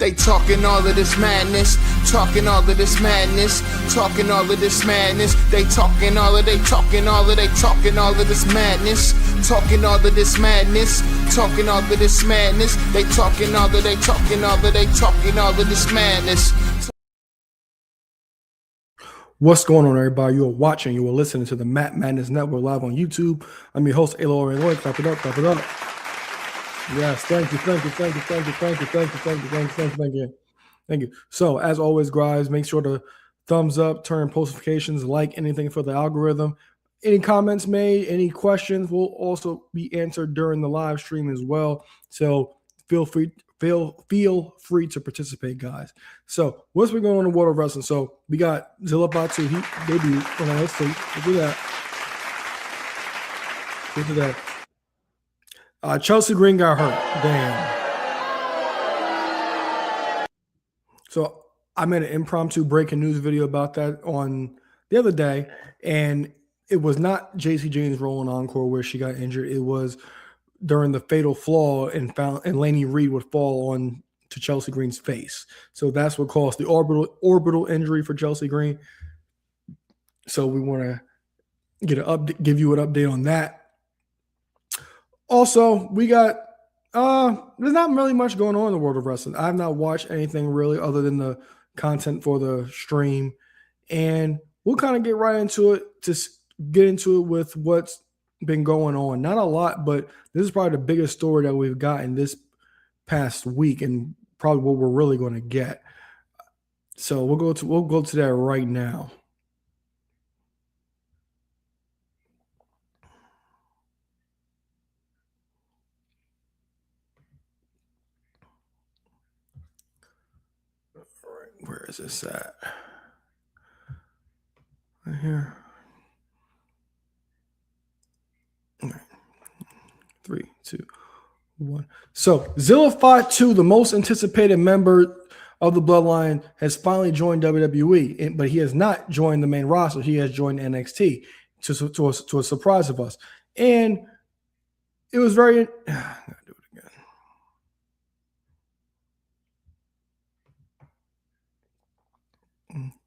They talking all of this madness, talking all of this madness, talking all of this madness. They talking all of this madness, talking all of this madness, talking all of this madness. They talking all of this madness. What's going on, everybody? You are watching, you are listening to the Matt Madness Network live on YouTube. I'm your host, Alo Lloyd. Clap it up, clap it up. Yes, thank you. So, as always, guys, make sure to thumbs up, turn post notifications, like anything for the algorithm. Any comments made, any questions will also be answered during the live stream as well. So, feel free to participate, guys. So, what's been going on in the world of wrestling? So, we got Zilla Fatu. He debuted on NXT. Look at that. Chelsea Green got hurt. Damn. So I made an impromptu breaking news video about that on the other day, and it was not JC James' role in Encore where she got injured. It was during the fatal flaw and Laney Reed would fall on to Chelsea Green's face. So that's what caused the orbital injury for Chelsea Green. So we want to give you an update on that. Also, we got there's not really much going on in the world of wrestling. I have not watched anything really other than the content for the stream, and we'll kind of get right into it to get into it with what's been going on. Not a lot, but this is probably the biggest story that we've gotten this past week, and probably what we're really going to get. So we'll go to that right now. Where is this at? Right here. All right. 3, 2, 1. So Zilla Fatu, the most anticipated member of the Bloodline, has finally joined WWE, but he has not joined the main roster. He has joined NXT to a surprise of us, and it was very.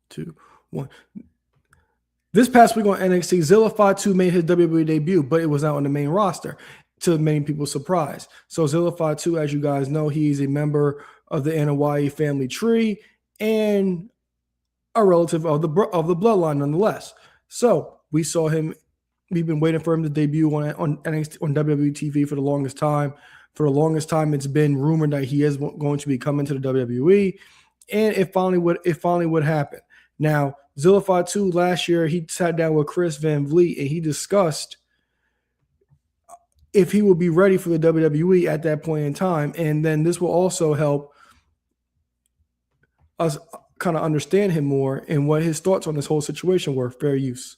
2, 1. This past week on NXT, Zilla Fatu made his WWE debut, but it was not on the main roster, to many people's surprise. So Zilla Fatu, as you guys know, he's a member of the NYE family tree and a relative of the Bloodline, nonetheless. So we saw him. We've been waiting for him to debut on NXT on WWE TV for the longest time. For the longest time, it's been rumored that he is going to be coming to the WWE, and it finally would happen. Now, Zilla Fatu last year, he sat down with Chris Van Vliet and he discussed if he would be ready for the WWE at that point in time. And then this will also help us kind of understand him more and what his thoughts on this whole situation were. Fair use.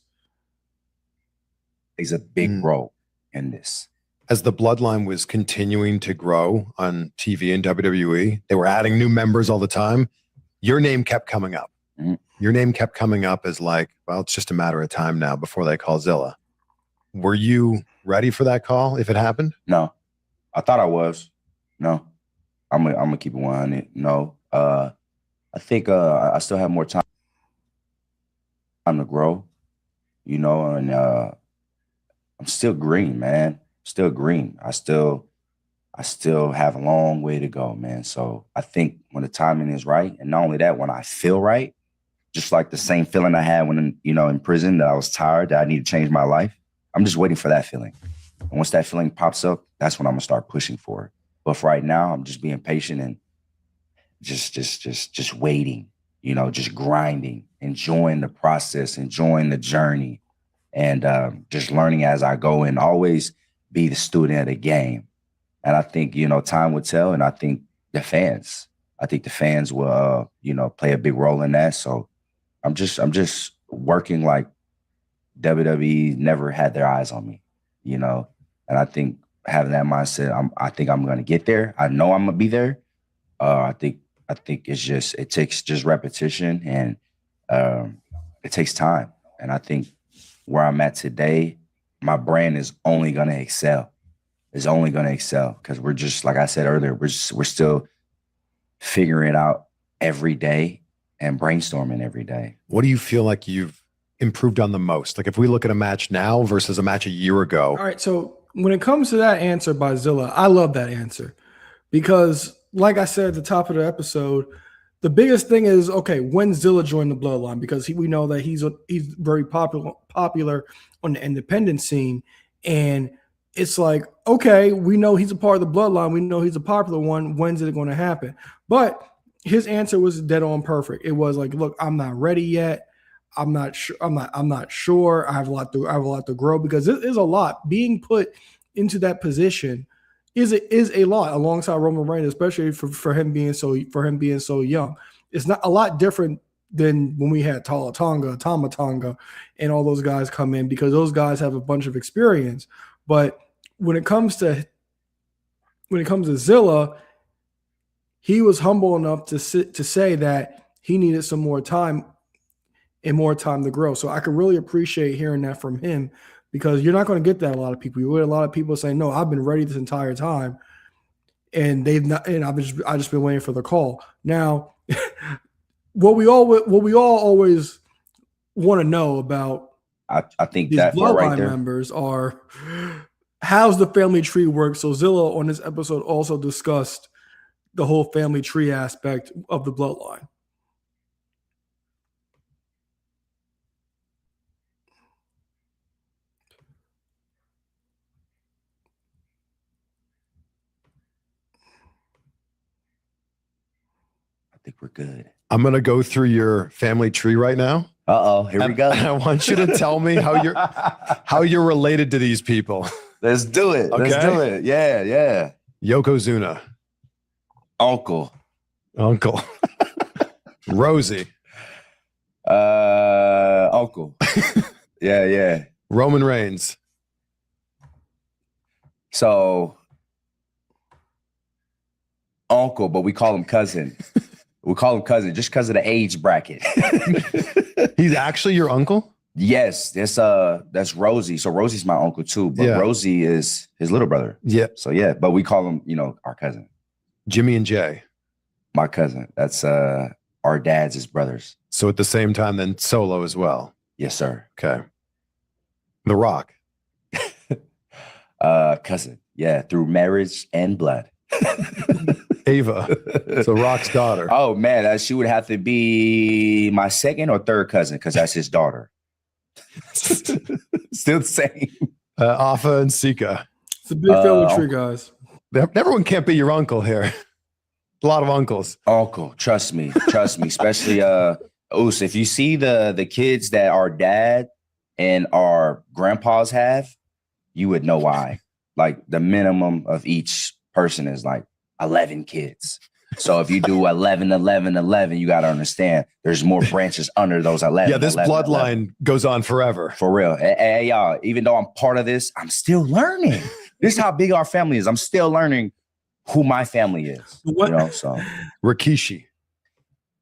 He's a big role in this. As the Bloodline was continuing to grow on TV and WWE, they were adding new members all the time. Your name kept coming up. Your name kept coming up as like, well, it's just a matter of time now before they call Zilla. Were you ready for that call if it happened? No, I thought I was. No, I'm gonna keep it 100. No, I think I still have more time to grow, and I'm still green, man. Still green. I still have a long way to go, man. So I think when the timing is right, and not only that, when I feel right, just like the same feeling I had when, in prison, that I was tired, that I need to change my life. I'm just waiting for that feeling. And once that feeling pops up, that's when I'm gonna start pushing for it. But for right now, I'm just being patient and just waiting, just grinding, enjoying the process, enjoying the journey, and just learning as I go, and always be the student of the game. And I think, time will tell, and I think the fans will, play a big role in that. So I'm just working like WWE never had their eyes on me, and I think having that mindset, I think I'm going to get there. I know I'm going to be there. I think it takes just repetition, and it takes time. And I think where I'm at today, my brand is only going to excel. Is only going to excel because we're just, like I said earlier, we're still figuring it out every day and brainstorming every day. What do you feel like you've improved on the most? Like if we look at a match now versus a match a year ago. All right. So when it comes to that answer by Zilla, I love that answer because, like I said at the top of the episode, the biggest thing is, okay, when Zilla joined the Bloodline, because we know that he's very popular on the independent scene. And it's like, okay, we know he's a part of the Bloodline. We know he's a popular one. When's it going to happen? But his answer was dead on perfect. It was like, look, I'm not ready yet. I'm not sure. I'm not sure. I have a lot to grow, because it is a lot. Being put into that position is a lot alongside Roman Reigns, especially for him being so young. It's not a lot different than when we had Tama Tonga, and all those guys come in, because those guys have a bunch of experience. But when it comes to Zilla, he was humble enough to say that he needed some more time and more time to grow. So I could really appreciate hearing that from him, because you're not going to get that a lot of people. You get a lot of people saying, "No, I've been ready this entire time," and they've not. And I just been waiting for the call. Now, what we all always want to know about, I think these that part right Bloodline there. members are, how's the family tree work? So Zilla on this episode also discussed the whole family tree aspect of the Bloodline. I think we're good. I'm going to go through your family tree right now. Uh-oh, here we go. And I want you to tell me how you're related to these people. Let's do it. Okay. Let's do it. Yeah, yeah. Yokozuna. Uncle. Rosie. Uncle. Yeah. Roman Reigns. So, uncle, but we call him cousin. We call him cousin just because of the age bracket. He's actually your uncle? Yes, that's Rosie. So Rosie's my uncle too, but Yeah. Rosie is his little brother. Yeah. So yeah, but we call him, our cousin. Jimmy and Jay. My cousin. That's our dad's his brothers. So at the same time, then Solo as well. Yes, sir. Okay. The Rock. Cousin. Yeah, through marriage and blood. Ava. So Rock's daughter. Oh man, she would have to be my second or third cousin because that's his daughter. Still the same. Afa and Sika. It's a big family tree, guys. Everyone can't be your uncle here. A lot of uncles. Uncle, trust me, especially Oos, if you see the kids that our dad and our grandpas have, you would know why. Like the minimum of each person is like 11 kids. So if you do 11, 11, 11, you got to understand there's more branches under those 11. Yeah, this 11, bloodline 11. goes on forever. For real. Hey, y'all, even though I'm part of this, I'm still learning. This is how big our family is. I'm still learning who my family is. So Rikishi.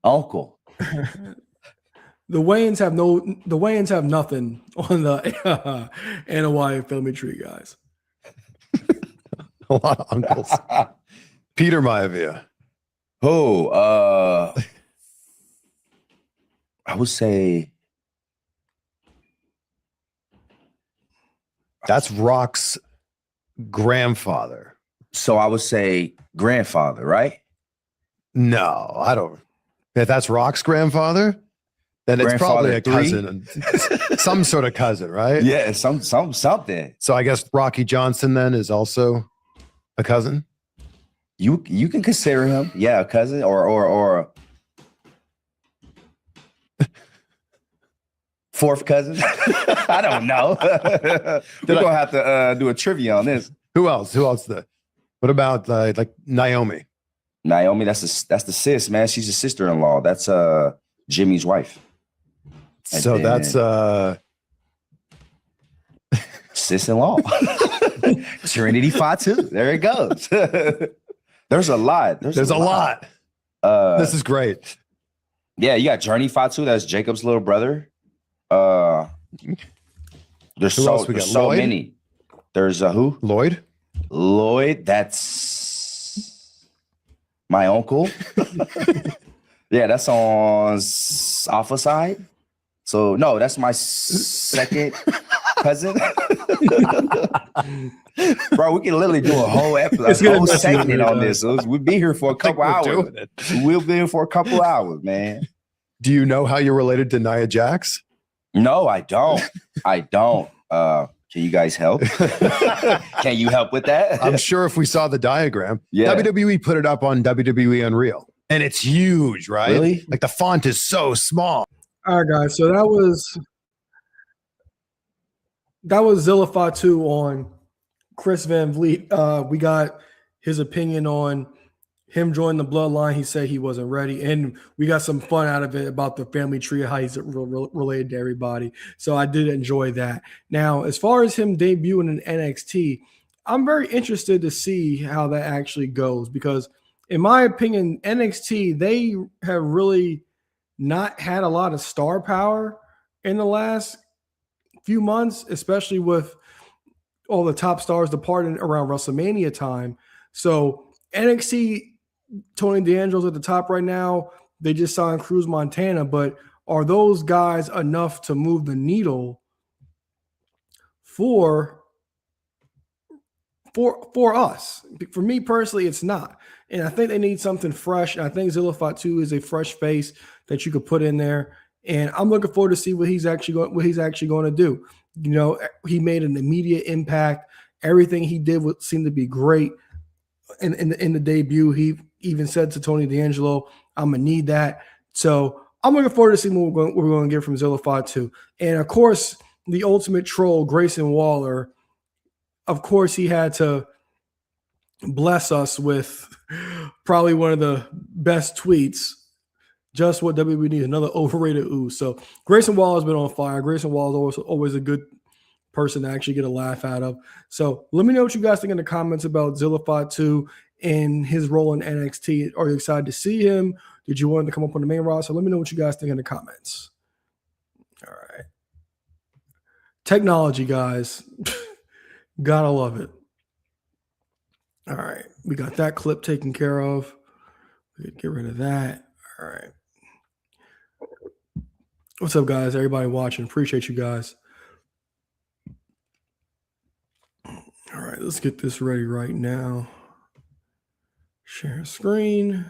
uncle. The Wayans have nothing on the Anna Wyatt family tree, guys. A lot of uncles. Peter Maivia. I would say That's Rock's grandfather. so. I would say grandfather, right? No, I don't. If that's Rock's grandfather, then it's probably a Grandfather cousin, some sort of cousin, right? Yeah, something. So I guess Rocky Johnson then is also a cousin. You can consider him, yeah, a cousin or fourth cousin. I don't know. We're gonna have to do a trivia on this. Who else? What about like Naomi? Naomi, that's the sis, man. She's a sister-in-law. That's Jimmy's wife. And So then- that's sis-in-law. Trinity Fatu. There it goes. There's a lot. there's a lot. This is great. Yeah, you got Journey Fatu. That's Jacob's little brother. There's Who else we got? so Lloyd? many. There's who? Lloyd. Lloyd. That's My uncle. Yeah, that's on Alpha side. So no, that's my second cousin. Bro, we can literally do a whole It's gonna whole mess you up, segment on guys. this. We'll be here for a couple we're hours. doing it. We'll be here for a couple hours, man. Do you know how you're related to Nia Jax? No, I don't. I don't. Can you guys help? Can you help with that? I'm sure if we saw the diagram, Yeah. WWE put it up on WWE Unreal. And it's huge, right? Really? Like the font is so small. All right, guys. So that was Zilla Fatu on Chris Van Vliet. We got his opinion on him joining the bloodline. He said he wasn't ready, and we got some fun out of it about the family tree, how he's related to everybody. So I did enjoy that. Now, as far as him debuting in NXT, I'm very interested to see how that actually goes because, in my opinion, NXT, they have really not had a lot of star power in the last few months, especially with all the top stars departing around WrestleMania time. So NXT, Tony D'Angelo's at the top right now. They just signed Cruz Montana, but are those guys enough to move the needle for us? For me personally, it's not. And I think they need something fresh. And I think Zilla Fatu is a fresh face that you could put in there. And I'm looking forward to see what he's actually going to do. You know, he made an immediate impact. Everything he did seemed to be great. In the debut, he even said to Tony D'Angelo, "I'm gonna need that." So I'm looking forward to seeing what we're going to get from Zilla Fatu. And of course, the ultimate troll, Grayson Waller. Of course, he had to bless us with probably one of the best tweets. Just what WWE needs, another overrated ooh. So Grayson Waller has been on fire. Grayson Waller is always a good person to actually get a laugh out of. So let me know what you guys think in the comments about Zilla Fatu and his role in NXT. Are you excited to see him? Did you want him to come up on the main roster? Let me know what you guys think in the comments. All right. Technology, guys. Gotta love it. All right. We got that clip taken care of. We get rid of that. All right. What's up, guys? Everybody watching. Appreciate you guys. All right, let's get this ready right now. Share screen.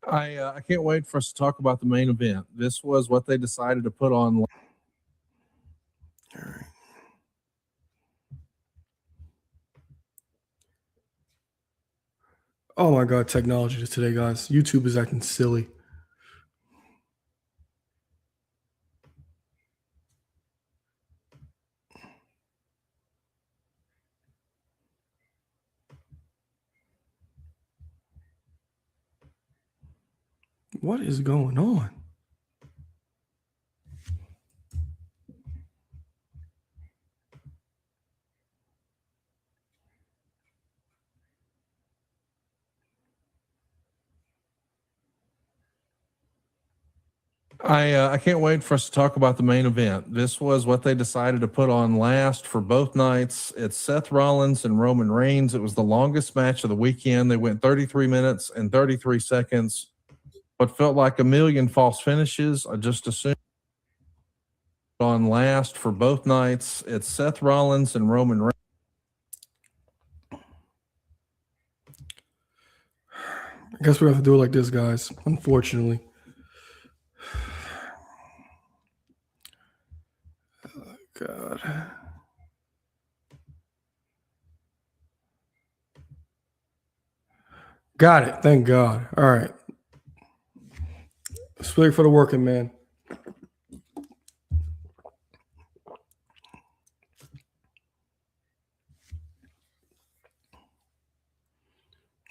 I can't wait for us to talk about the main event. This was what they decided to put on. All right. Oh my God, technology today, guys. YouTube is acting silly. What is going on? I can't wait for us to talk about the main event. This was what they decided to put on last for both nights. It's Seth Rollins and Roman Reigns. It was the longest match of the weekend. They went 33 minutes and 33 seconds. What felt like a million false finishes. I just assumed on last for both nights. It's Seth Rollins and Roman Reigns. I guess we have to do it like this, guys. Unfortunately. Oh, God. Got it. Thank God. All right. Speak for the working man.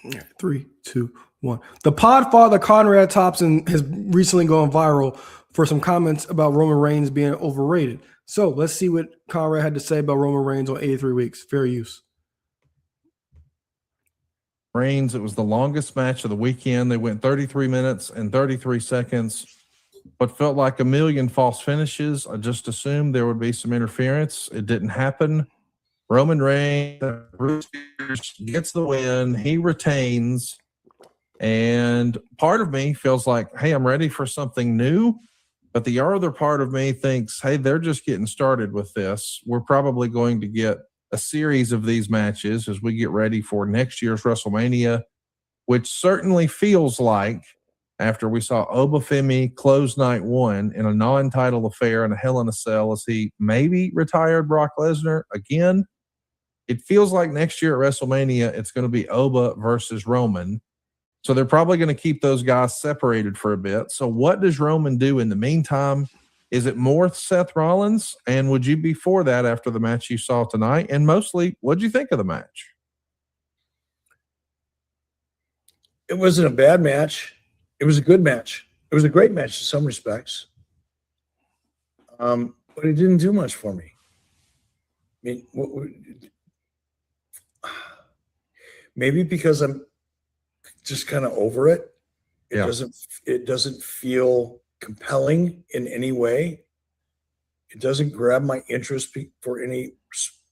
All right, 3, 2, 1. The Podfather Conrad Thompson has recently gone viral for some comments about Roman Reigns being overrated. So let's see what Conrad had to say about Roman Reigns on 83 weeks. Fair use. Reigns. It was the longest match of the weekend. They went 33 minutes and 33 seconds. what felt like a million false finishes. I just assumed there would be some interference. It didn't happen. Roman Reigns gets the win. He retains. And part of me feels like, hey, I'm ready for something new. But the other part of me thinks, hey, they're just getting started with this. We're probably going to get a series of these matches as we get ready for next year's WrestleMania, which certainly feels like, after we saw Obafemi close night one in a non-title affair in a Hell in a Cell as he maybe retired Brock Lesnar again, it feels like next year at WrestleMania, it's going to be Oba versus Roman. So they're probably going to keep those guys separated for a bit. So what does Roman do in the meantime? Is it more Seth Rollins? And would you be for that after the match you saw tonight? And mostly, what did you think of the match? It wasn't a bad match. It was a good match. It was a great match in some respects. But it didn't do much for me. I mean, maybe because I'm just kind of over it. It doesn't feel compelling in any way. It doesn't grab my interest for any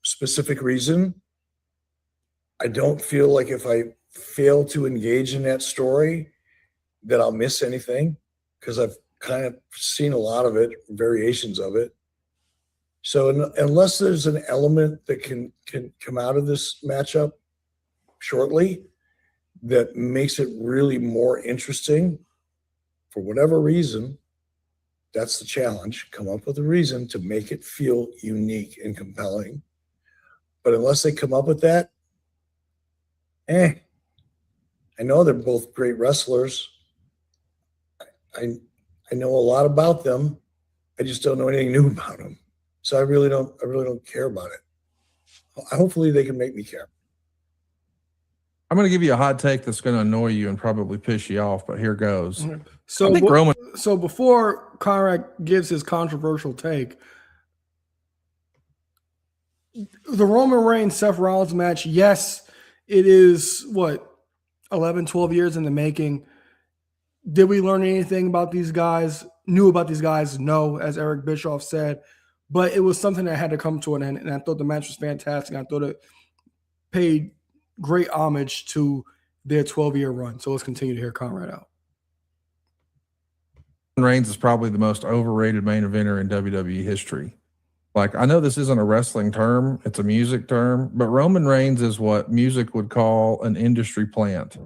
specific reason. I don't feel like if I fail to engage in that story that I'll miss anything, because I've kind of seen a lot of it, variations of it. So unless there's an element that can come out of this matchup shortly that makes it really more interesting, for whatever reason, that's the challenge. Come up with a reason to make it feel unique and compelling. But unless they come up with that, I know they're both great wrestlers. I know a lot about them. I just don't know anything new about them. So I really don't care about it. Hopefully they can make me care. I'm going to give you a hot take that's going to annoy you and probably piss you off, but here goes. So I think Roman. So before Conrad gives his controversial take, the Roman Reigns Seth Rollins match, yes, it is 11, 12 years in the making. Did we learn anything about these guys? Knew about these guys? No, as Eric Bischoff said. But it was something that had to come to an end, and I thought the match was fantastic. I thought it paid great homage to their 12-year run. So let's continue to hear Conrad out. Reigns is probably the most overrated main eventer in WWE history. Like, I know this isn't a wrestling term, it's a music term, but Roman Reigns is what music would call an industry plant.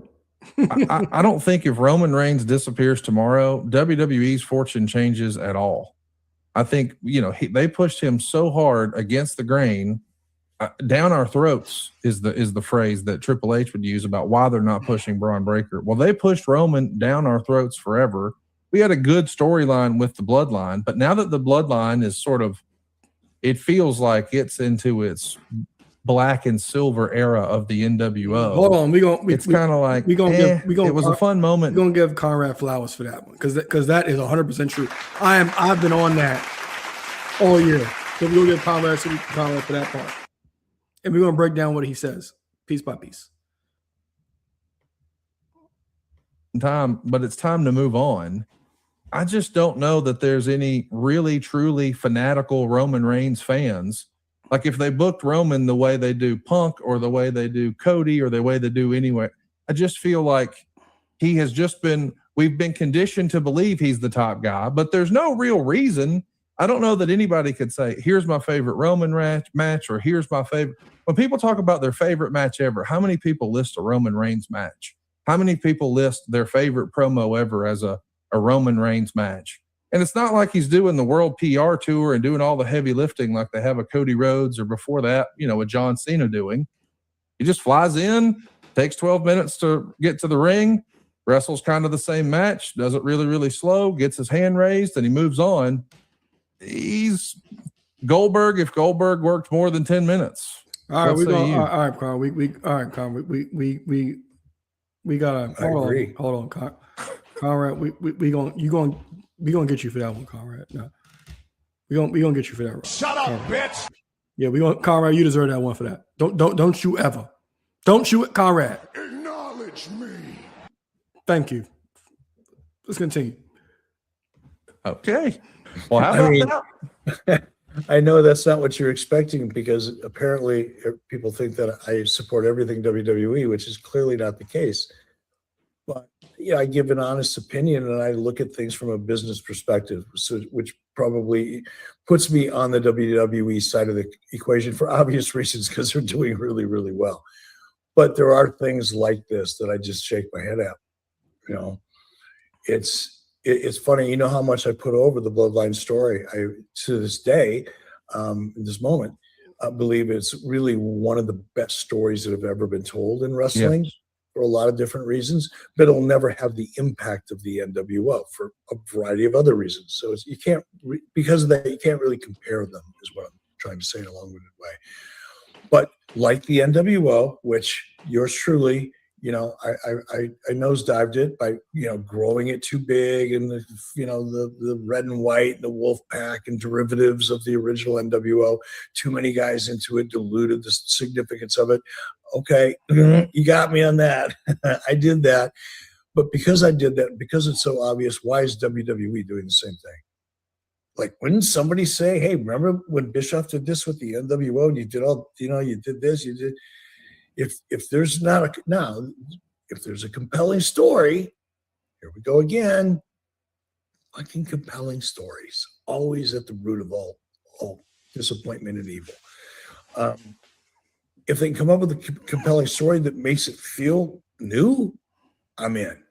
I don't think if Roman Reigns disappears tomorrow, WWE's fortune changes at all. I think, they pushed him so hard against the grain. Down our throats is the phrase that Triple H would use about why they're not pushing Braun Breaker. Well, they pushed Roman down our throats forever. We had a good storyline with the Bloodline, but now that the Bloodline is it feels like it's into its black and silver era of the NWO. Hold on, it's kind of like it was a fun moment. We're gonna give Conrad flowers for that one because that is 100% true. I've been on that all year. So we're gonna give Conrad for that part. And we're going to break down what he says piece by piece. But it's time to move on. I just don't know that there's any really, truly fanatical Roman Reigns fans. Like if they booked Roman the way they do Punk or the way they do Cody or the way they do anyway, I just feel like he has we've been conditioned to believe he's the top guy, but there's no real reason. I don't know that anybody could say, here's my favorite Roman match or here's my favorite. When people talk about their favorite match ever, how many people list a Roman Reigns match? How many people list their favorite promo ever as a Roman Reigns match? And it's not like he's doing the world PR tour and doing all the heavy lifting like they have a Cody Rhodes or before that, a John Cena doing. He just flies in, takes 12 minutes to get to the ring, wrestles kind of the same match, does it really, really slow, gets his hand raised, and he moves on. He's Goldberg if Goldberg worked more than 10 minutes. All right, all right, Carl. We gotta hold on, Conrad. We gonna get you for that one, Conrad. No, we gonna get you for that one. Shut up, bitch. Yeah, Conrad. You deserve that one for that. Don't you ever. Don't you, Conrad. Acknowledge me. Thank you. Let's continue. Okay. Well, how I about mean, that? I know that's not what you're expecting, because apparently people think that I support everything WWE, which is clearly not the case. But yeah, I give an honest opinion, and I look at things from a business perspective, which probably puts me on the WWE side of the equation for obvious reasons, because they're doing really, really well. But there are things like this that I just shake my head at. You know, it's funny. You know how much I put over the Bloodline story. I, to this day, in this moment, I believe it's really one of the best stories that have ever been told in wrestling. Yes. For a lot of different reasons, but it'll never have the impact of the NWO for a variety of other reasons. So you can't, because of that, you can't really compare them, is what I'm trying to say in a long-winded way. But like the NWO, which yours truly, you know, I nosedived it by, you know, growing it too big, and the, you know, the red and white, and the wolf pack and derivatives of the original NWO, too many guys into it, diluted the significance of it. Okay, you got me on that. I did that. But because I did that, because it's so obvious, why is WWE doing the same thing? Like, wouldn't somebody say, hey, remember when Bischoff did this with the NWO, and you did all, you know, you did this, you did. If there's not a, now, if there's a compelling story, here we go again. Fucking compelling stories, always at the root of all disappointment and evil. If they can come up with a compelling story that makes it feel new, I'm in,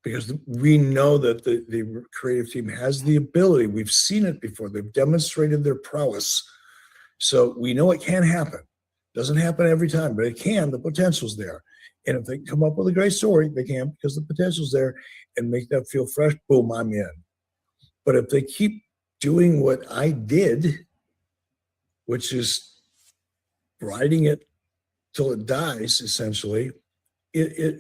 because we know that the creative team has the ability. We've seen it before. They've demonstrated their prowess. So we know it can happen. Doesn't happen every time, but it can. The potential's there. And if they come up with a great story, they can, because the potential's there, and make that feel fresh, boom, I'm in. But if they keep doing what I did, which is riding it till it dies, essentially,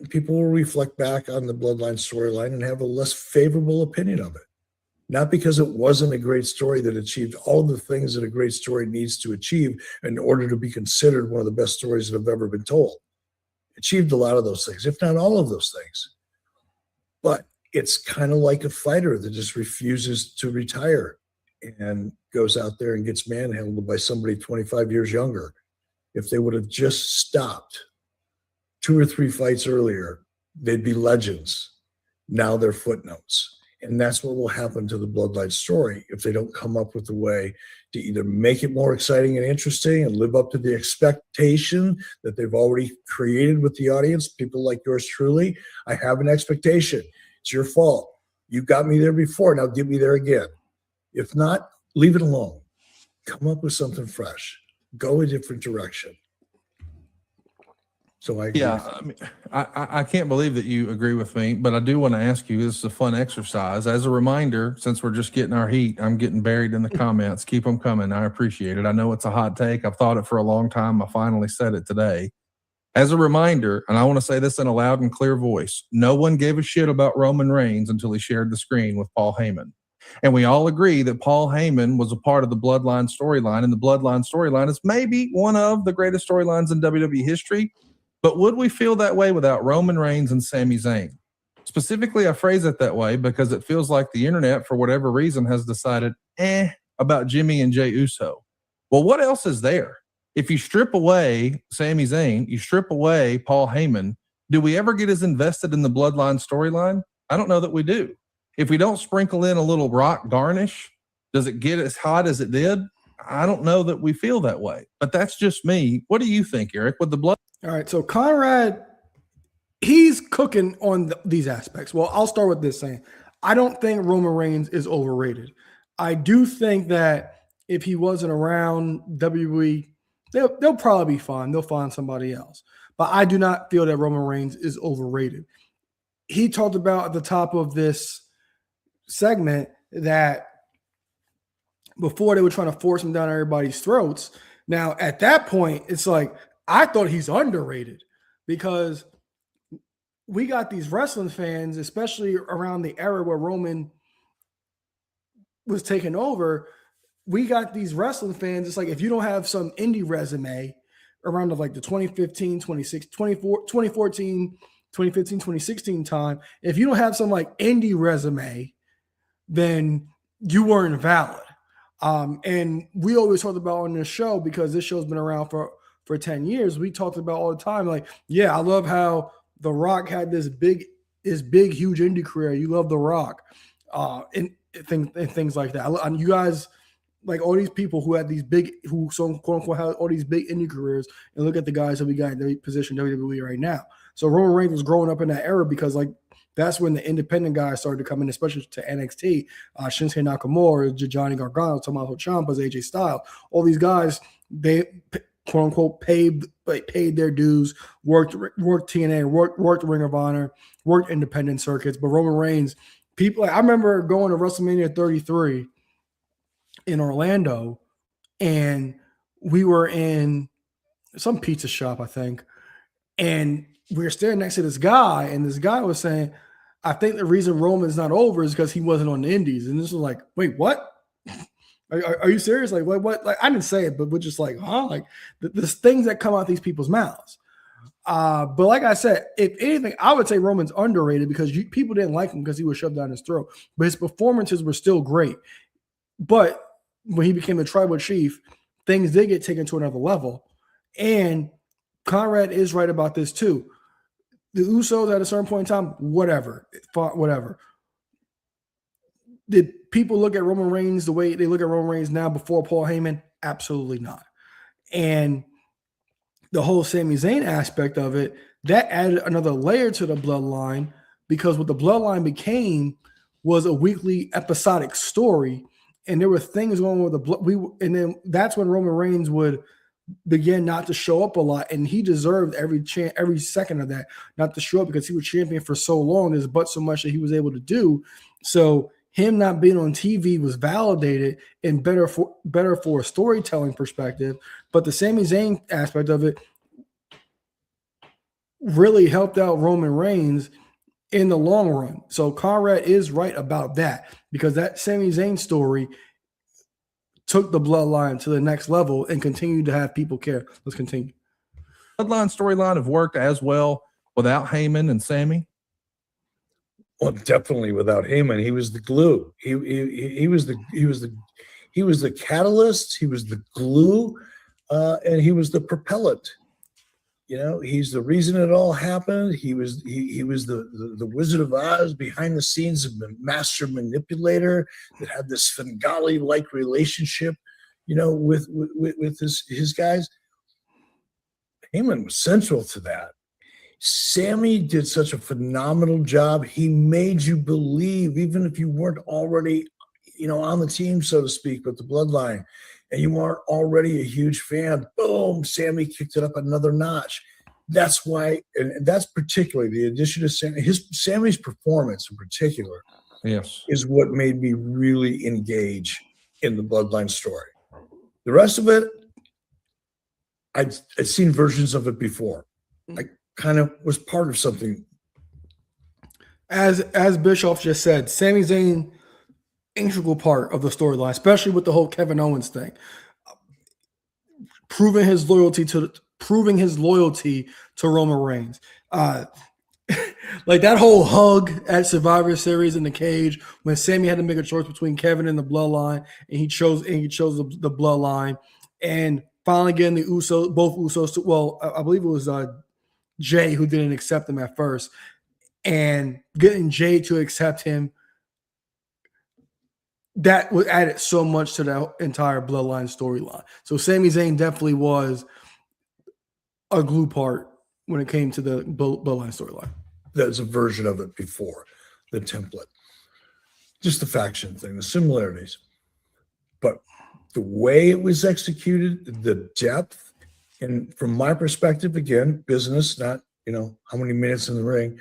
people will reflect back on the Bloodline storyline and have a less favorable opinion of it. Not because it wasn't a great story that achieved all the things that a great story needs to achieve in order to be considered one of the best stories that have ever been told. Achieved a lot of those things, if not all of those things. But it's kind of like a fighter that just refuses to retire and goes out there and gets manhandled by somebody 25 years younger. If they would have just stopped 2 or 3 fights earlier, they'd be legends. Now they're footnotes. And that's what will happen to the Bloodline story if they don't come up with a way to either make it more exciting and interesting and live up to the expectation that they've already created with the audience. People like yours truly, I have an expectation. It's your fault. You got me there before. Now get me there again. If not, leave it alone. Come up with something fresh. Go a different direction. So I agree. Yeah, I mean, I can't believe that you agree with me, but I do want to ask you, this is a fun exercise. As a reminder, since we're just getting our heat, I'm getting buried in the comments. Keep them coming. I appreciate it. I know it's a hot take. I've thought it for a long time. I finally said it today. As a reminder, and I want to say this in a loud and clear voice, no one gave a shit about Roman Reigns until he shared the screen with Paul Heyman. And we all agree that Paul Heyman was a part of the Bloodline storyline, and the Bloodline storyline is maybe one of the greatest storylines in WWE history. But would we feel that way without Roman Reigns and Sami Zayn? Specifically, I phrase it that way because it feels like the internet, for whatever reason, has decided, about Jimmy and Jey Uso. Well, what else is there? If you strip away Sami Zayn, you strip away Paul Heyman, do we ever get as invested in the Bloodline storyline? I don't know that we do. If we don't sprinkle in a little rock garnish, does it get as hot as it did? I don't know that we feel that way, but that's just me. What do you think, Eric? With the blood? All right, so Conrad, he's cooking on these aspects. Well, I'll start with this saying, I don't think Roman Reigns is overrated. I do think that if he wasn't around WWE, they'll probably be fine. They'll find somebody else. But I do not feel that Roman Reigns is overrated. He talked about at the top of this segment that before they were trying to force him down everybody's throats. Now, at that point, it's like, I thought he's underrated because we got these wrestling fans, especially around the era where Roman was taking over. We got these wrestling fans. It's like, if you don't have some indie resume around like the 2015, 2014, 2015, 2016 time, if you don't have some like indie resume, then you weren't valid. And we always talked about on this show, because this show's been around for 10 years. We talked about all the time, like, yeah, I love how The Rock had this big, huge indie career. You love The Rock, and things like that. You guys, like all these people who had these big, who so quote unquote had all these big indie careers, and look at the guys that we got in the position WWE right now. So Roman Reigns was growing up in that era, because like that's when the independent guys started to come in, especially to NXT. Shinsuke Nakamura, Johnny Gargano, Tommaso Ciampa, AJ Styles, all these guys, they quote unquote paid their dues, worked TNA, worked Ring of Honor, worked independent circuits. But Roman Reigns, people, I remember going to WrestleMania 33 in Orlando, and we were in some pizza shop, I think, and we were standing next to this guy, and this guy was saying, I think the reason Roman's not over is because he wasn't on the indies. And this was like, wait, what? Are you serious? Like, what? Like, I didn't say it, but we're just like, huh? Like, there's things that come out these people's mouths. But like I said, if anything, I would say Roman's underrated, because people didn't like him because he was shoved down his throat. But his performances were still great. But when he became the tribal chief, things did get taken to another level. And Conrad is right about this too. The Usos at a certain point in time, whatever. Did people look at Roman Reigns the way they look at Roman Reigns now before Paul Heyman? Absolutely not. And the whole Sami Zayn aspect of it, that added another layer to the bloodline, because what the bloodline became was a weekly episodic story, and there were things going on with the and then that's when Roman Reigns would begin not to show up a lot, and he deserved every second of that, not to show up, because he was champion for so long. There's but so much that he was able to do. So him not being on TV was validated and better for a storytelling perspective. But the Sami Zayn aspect of it really helped out Roman Reigns in the long run. So Conrad is right about that, because that Sami Zayn story took the bloodline to the next level and continued to have people care. Let's continue. Bloodline storyline have worked as well without Heyman and Sammy. Well, definitely without Heyman. He was the glue. He was the catalyst. He was the glue, and he was the propellant. You know, he's the reason it all happened. He was the Wizard of Oz behind the scenes, of the master manipulator that had this Svengali-like relationship, you know, with his guys. Heyman was central to that. Sammy did such a phenomenal job. He made you believe, even if you weren't already, you know, on the team, so to speak, with the bloodline, and you aren't already a huge fan, boom, Sammy kicked it up another notch. That's why, and that's particularly the addition of Sammy's performance in particular, yes, is what made me really engage in the bloodline story. The rest of it, I'd seen versions of it before. I kind of was part of something. As Bischoff just said, Sami Zayn, integral part of the storyline, especially with the whole Kevin Owens thing, proving his loyalty to Roman Reigns. Like that whole hug at Survivor Series in the cage when Sammy had to make a choice between Kevin and the bloodline, and he chose the bloodline, and finally getting the both Usos. Well, I believe it was Jay who didn't accept him at first, and getting Jay to accept him. That would added so much to that entire bloodline storyline. So Sami Zayn definitely was a glue part when it came to the bloodline storyline. There's a version of it before the template. Just the faction thing, the similarities. But the way it was executed, the depth, and from my perspective, again, business, not, you know, how many minutes in the ring,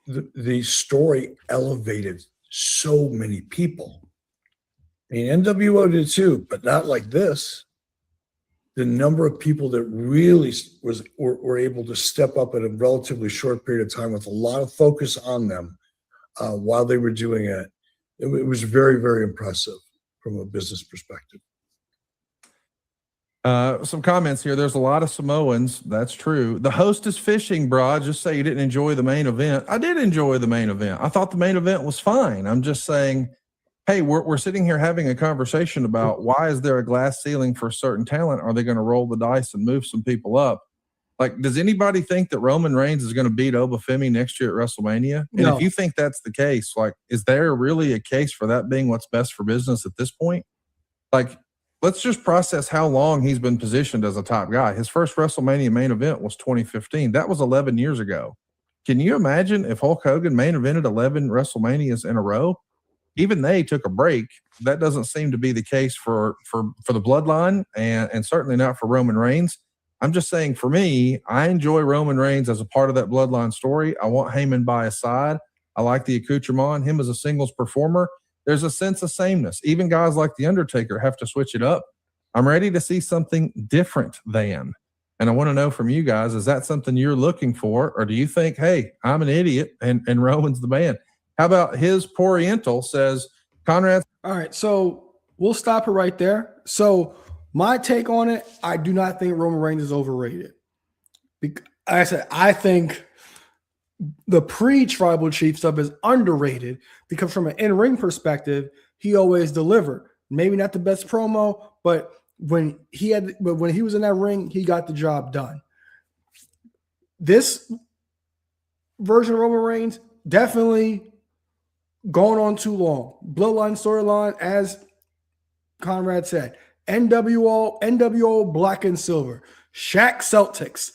the story elevated so many people. I mean, NWO did too, but not like this. The number of people that really were able to step up in a relatively short period of time with a lot of focus on them while they were doing it, it was very, very impressive from a business perspective. Some comments here. There's a lot of Samoans. That's true. The host is fishing, bro. Just say you didn't enjoy the main event. I did enjoy the main event. I thought the main event was fine. I'm just saying, hey, we're sitting here having a conversation about why is there a glass ceiling for certain talent? Are they going to roll the dice and move some people up? Like, does anybody think that Roman Reigns is going to beat Obafemi next year at WrestleMania? And No. if you think that's the case, like, is there really a case for that being what's best for business at this point? Like, let's just process how long he's been positioned as a top guy. His first WrestleMania main event was 2015. That was 11 years ago. Can you imagine if Hulk Hogan main evented 11 WrestleManias in a row? Even they took a break. That doesn't seem to be the case for the Bloodline, and certainly not for Roman Reigns. I'm just saying, for me, I enjoy Roman Reigns as a part of that Bloodline story. I want Heyman by his side. I like the accoutrement. Him as a singles performer, there's a sense of sameness. Even guys like The Undertaker have to switch it up. I'm ready to see something different than. And I want to know from you guys, is that something you're looking for? Or do you think, hey, I'm an idiot and Roman's the man? How about his Poriental says, Conrad? All right, so we'll stop it right there. So my take on it, I do not think Roman Reigns is overrated. Like I said, I think the pre-tribal chief stuff is underrated because from an in-ring perspective, he always delivered. Maybe not the best promo, but when he was in that ring, he got the job done. This version of Roman Reigns definitely going on too long. Bloodline storyline, as Conrad said, NWO, black and silver, Shaq Celtics.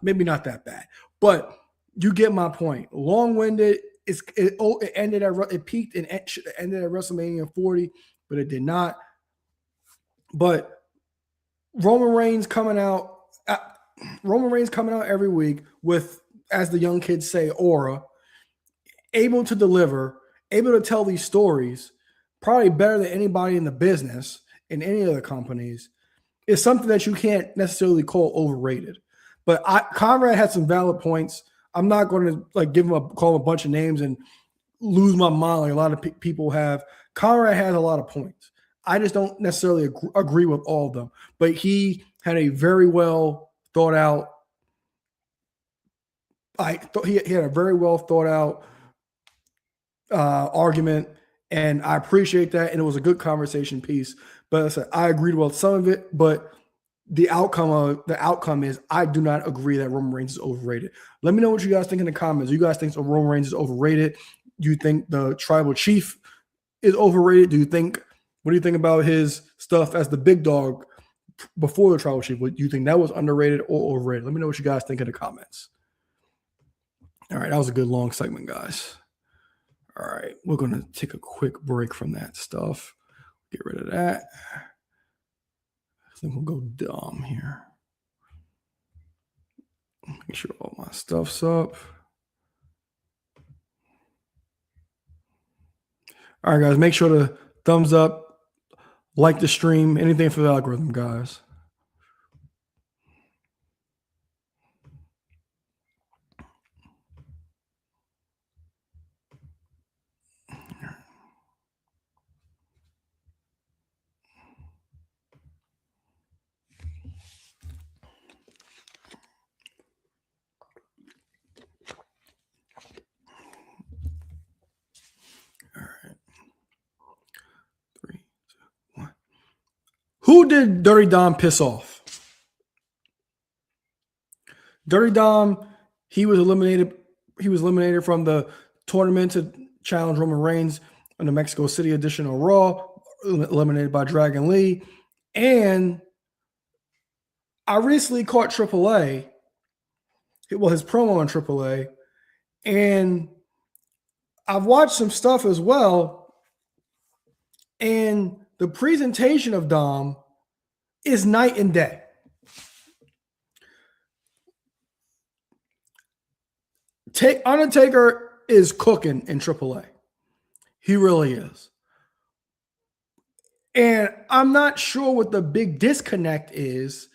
Maybe not that bad, but you get my point. Long-winded. It ended at it peaked and ended at WrestleMania 40, but it did not. But Roman Reigns coming out every week with, as the young kids say, aura, able to deliver, able to tell these stories, probably better than anybody in the business in any other companies, is something that you can't necessarily call overrated. But Conrad had some valid points. I'm not going to call him a bunch of names and lose my mind like a lot of people have. Conrad has a lot of points. I just don't necessarily agree with all of them. But he had a very well thought out. He had a very well thought out argument, and I appreciate that. And it was a good conversation piece. But I said I agreed with some of it, but the outcome is I do not agree that Roman Reigns is overrated. Let me know what you guys think in the comments. You guys think Roman Reigns is overrated? Do you think the tribal chief is overrated? What do you think about his stuff as the big dog before the tribal chief? Do you think that was underrated or overrated? Let me know what you guys think in the comments. All right, that was a good long segment, guys. All right, we're going to take a quick break from that stuff. Get rid of that. I think we'll go dumb here. Make sure all my stuff's up. All right, guys, make sure to thumbs up, like the stream, anything for the algorithm, guys. Who did Dirty Dom piss off? Dirty Dom, he was eliminated from the tournament to challenge Roman Reigns in the Mexico City edition of Raw, eliminated by Dragon Lee. And I recently caught AAA, his promo on AAA, and I've watched some stuff as well, and the presentation of Dom is night and day. Undertaker is cooking in AAA. He really is. And I'm not sure what the big disconnect is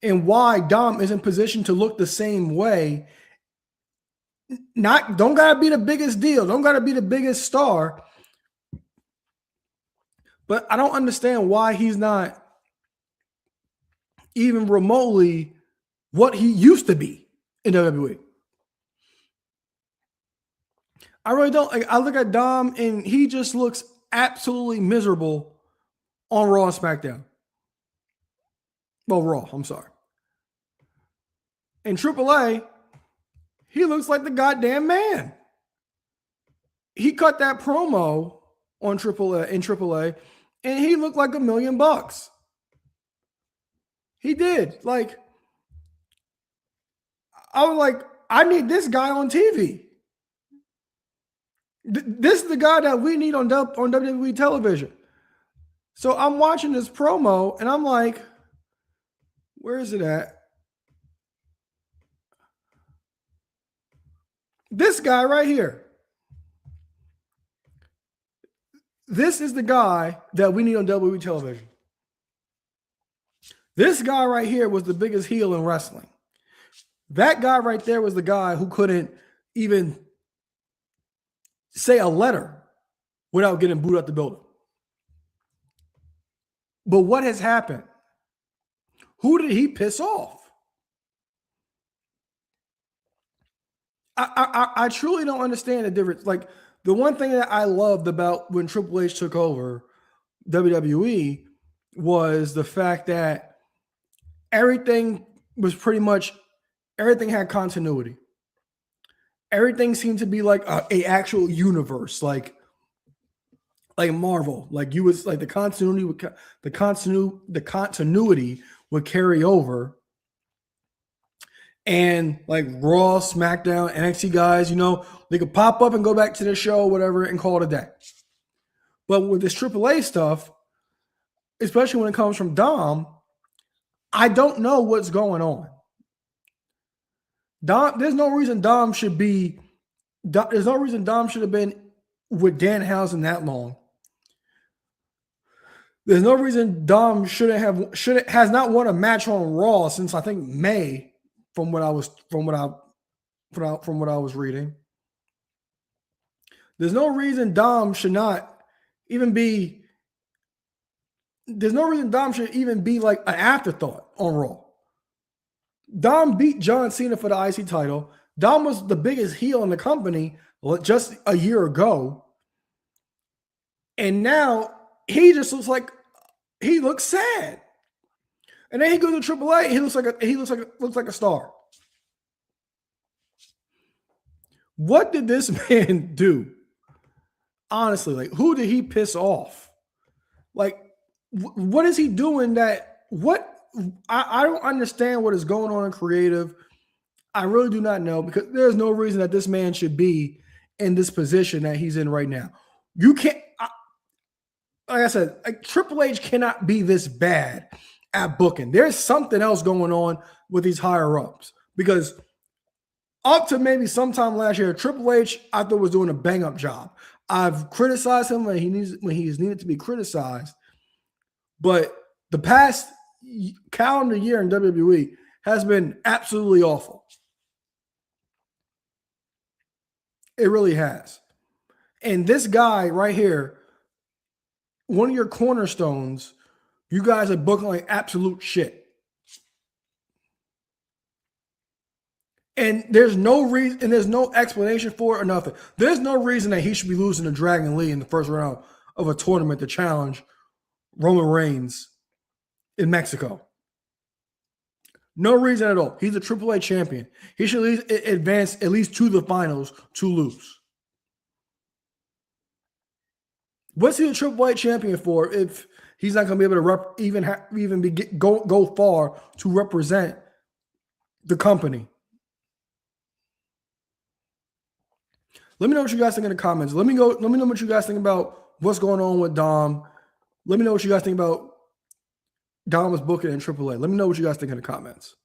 and why Dom is in position to look the same way. Don't gotta be the biggest deal, don't gotta be the biggest star. But I don't understand why he's not even remotely what he used to be in WWE. I really don't. Like, I look at Dom and he just looks absolutely miserable on Raw and SmackDown. Well, Raw, I'm sorry. In AAA, he looks like the goddamn man. He cut that promo on AAA, and he looked like $1 million. He did. Like, I was like, I need this guy on TV. This is the guy that we need on WWE television. So I'm watching this promo, and I'm like, where is it at? This guy right here. This is the guy that we need on WWE television. This guy right here was the biggest heel in wrestling. That guy right there was the guy who couldn't even say a letter without getting booed out the building. But what has happened? Who did he piss off? I truly don't understand the difference. Like, the one thing that I loved about when Triple H took over WWE was the fact that everything had continuity. Everything seemed to be like a actual universe, like Marvel. Like, you was like the continuity would carry over. And like Raw, SmackDown, NXT guys, they could pop up and go back to their show, whatever, and call it a day. But with this AAA stuff, especially when it comes from Dom, I don't know what's going on. There's no reason Dom should have been with Danhausen that long. There's no reason Dom has not won a match on Raw since I think May. From what I was reading, there's no reason Dom should even be like an afterthought on Raw. Dom beat John Cena for the IC title. Dom was the biggest heel in the company just a year ago, and now he just looks sad. And then he goes to AAA. He looks like a star. What did this man do? Honestly, like, who did he piss off? Like, what is he doing I don't understand what is going on in creative. I really do not know, because there's no reason that this man should be in this position that he's in right now. You can't, like I said, like, Triple H cannot be this bad at booking. There's something else going on with these higher ups, because up to maybe sometime last year, Triple H, I thought, was doing a bang up job. I've criticized him when he's needed to be criticized, but the past calendar year in WWE has been absolutely awful. It really has. And this guy right here, one of your cornerstones, you guys are booking like absolute shit. And there's no reason, and there's no explanation for it or nothing. There's no reason that he should be losing to Dragon Lee in the first round of a tournament to challenge Roman Reigns in Mexico. No reason at all. He's a AAA champion. He should at least advance at least to the finals to lose. What's he a AAA champion for if he's not going to be able to go far to represent the company? Let me know what you guys think in the comments. Let me know what you guys think about what's going on with Dom. Let me know what you guys think about Dom's booking in AAA. Let me know what you guys think in the comments.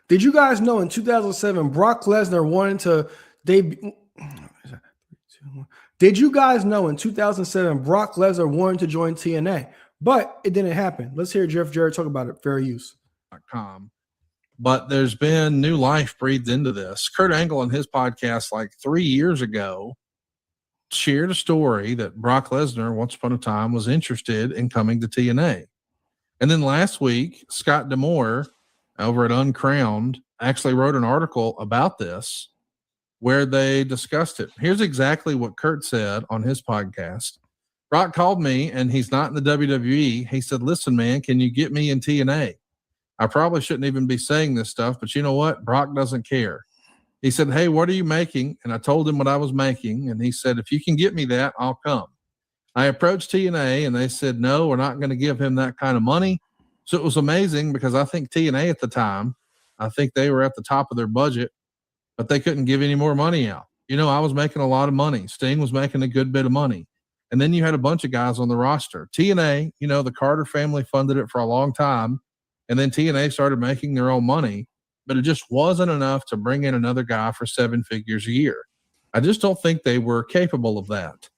Did you guys know in 2007 Brock Lesnar wanted to debut? Did you guys know in 2007 Brock Lesnar wanted to join TNA, but it didn't happen? Let's hear Jeff Jarrett talk about it. Fair use. But there's been new life breathed into this. Kurt Angle on his podcast like 3 years ago shared a story that Brock Lesnar once upon a time was interested in coming to TNA. And then last week, Scott D'Amore over at Uncrowned actually wrote an article about this where they discussed it. Here's exactly what Kurt said on his podcast. Brock called me and he's not in the WWE. He said, listen, man, can you get me in TNA? I probably shouldn't even be saying this stuff, but you know what? Brock doesn't care. He said, hey, what are you making? And I told him what I was making. And he said, if you can get me that, I'll come. I approached TNA and they said, no, we're not going to give him that kind of money. So it was amazing because I think TNA at the time, I think they were at the top of their budget, but they couldn't give any more money out. You know, I was making a lot of money. Sting was making a good bit of money. And then you had a bunch of guys on the roster. TNA, you know, the Carter family funded it for a long time. And then TNA started making their own money, but it just wasn't enough to bring in another guy for 7 figures a year. I just don't think they were capable of that.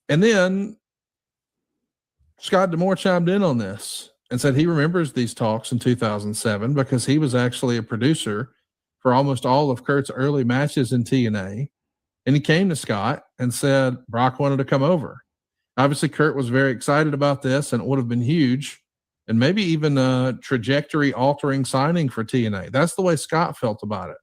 And then Scott D'Amore chimed in on this and said he remembers these talks in 2007 because he was actually a producer for almost all of Kurt's early matches in TNA. And he came to Scott and said Brock wanted to come over. Obviously, Kurt was very excited about this, and it would have been huge and maybe even a trajectory-altering signing for TNA. That's the way Scott felt about it.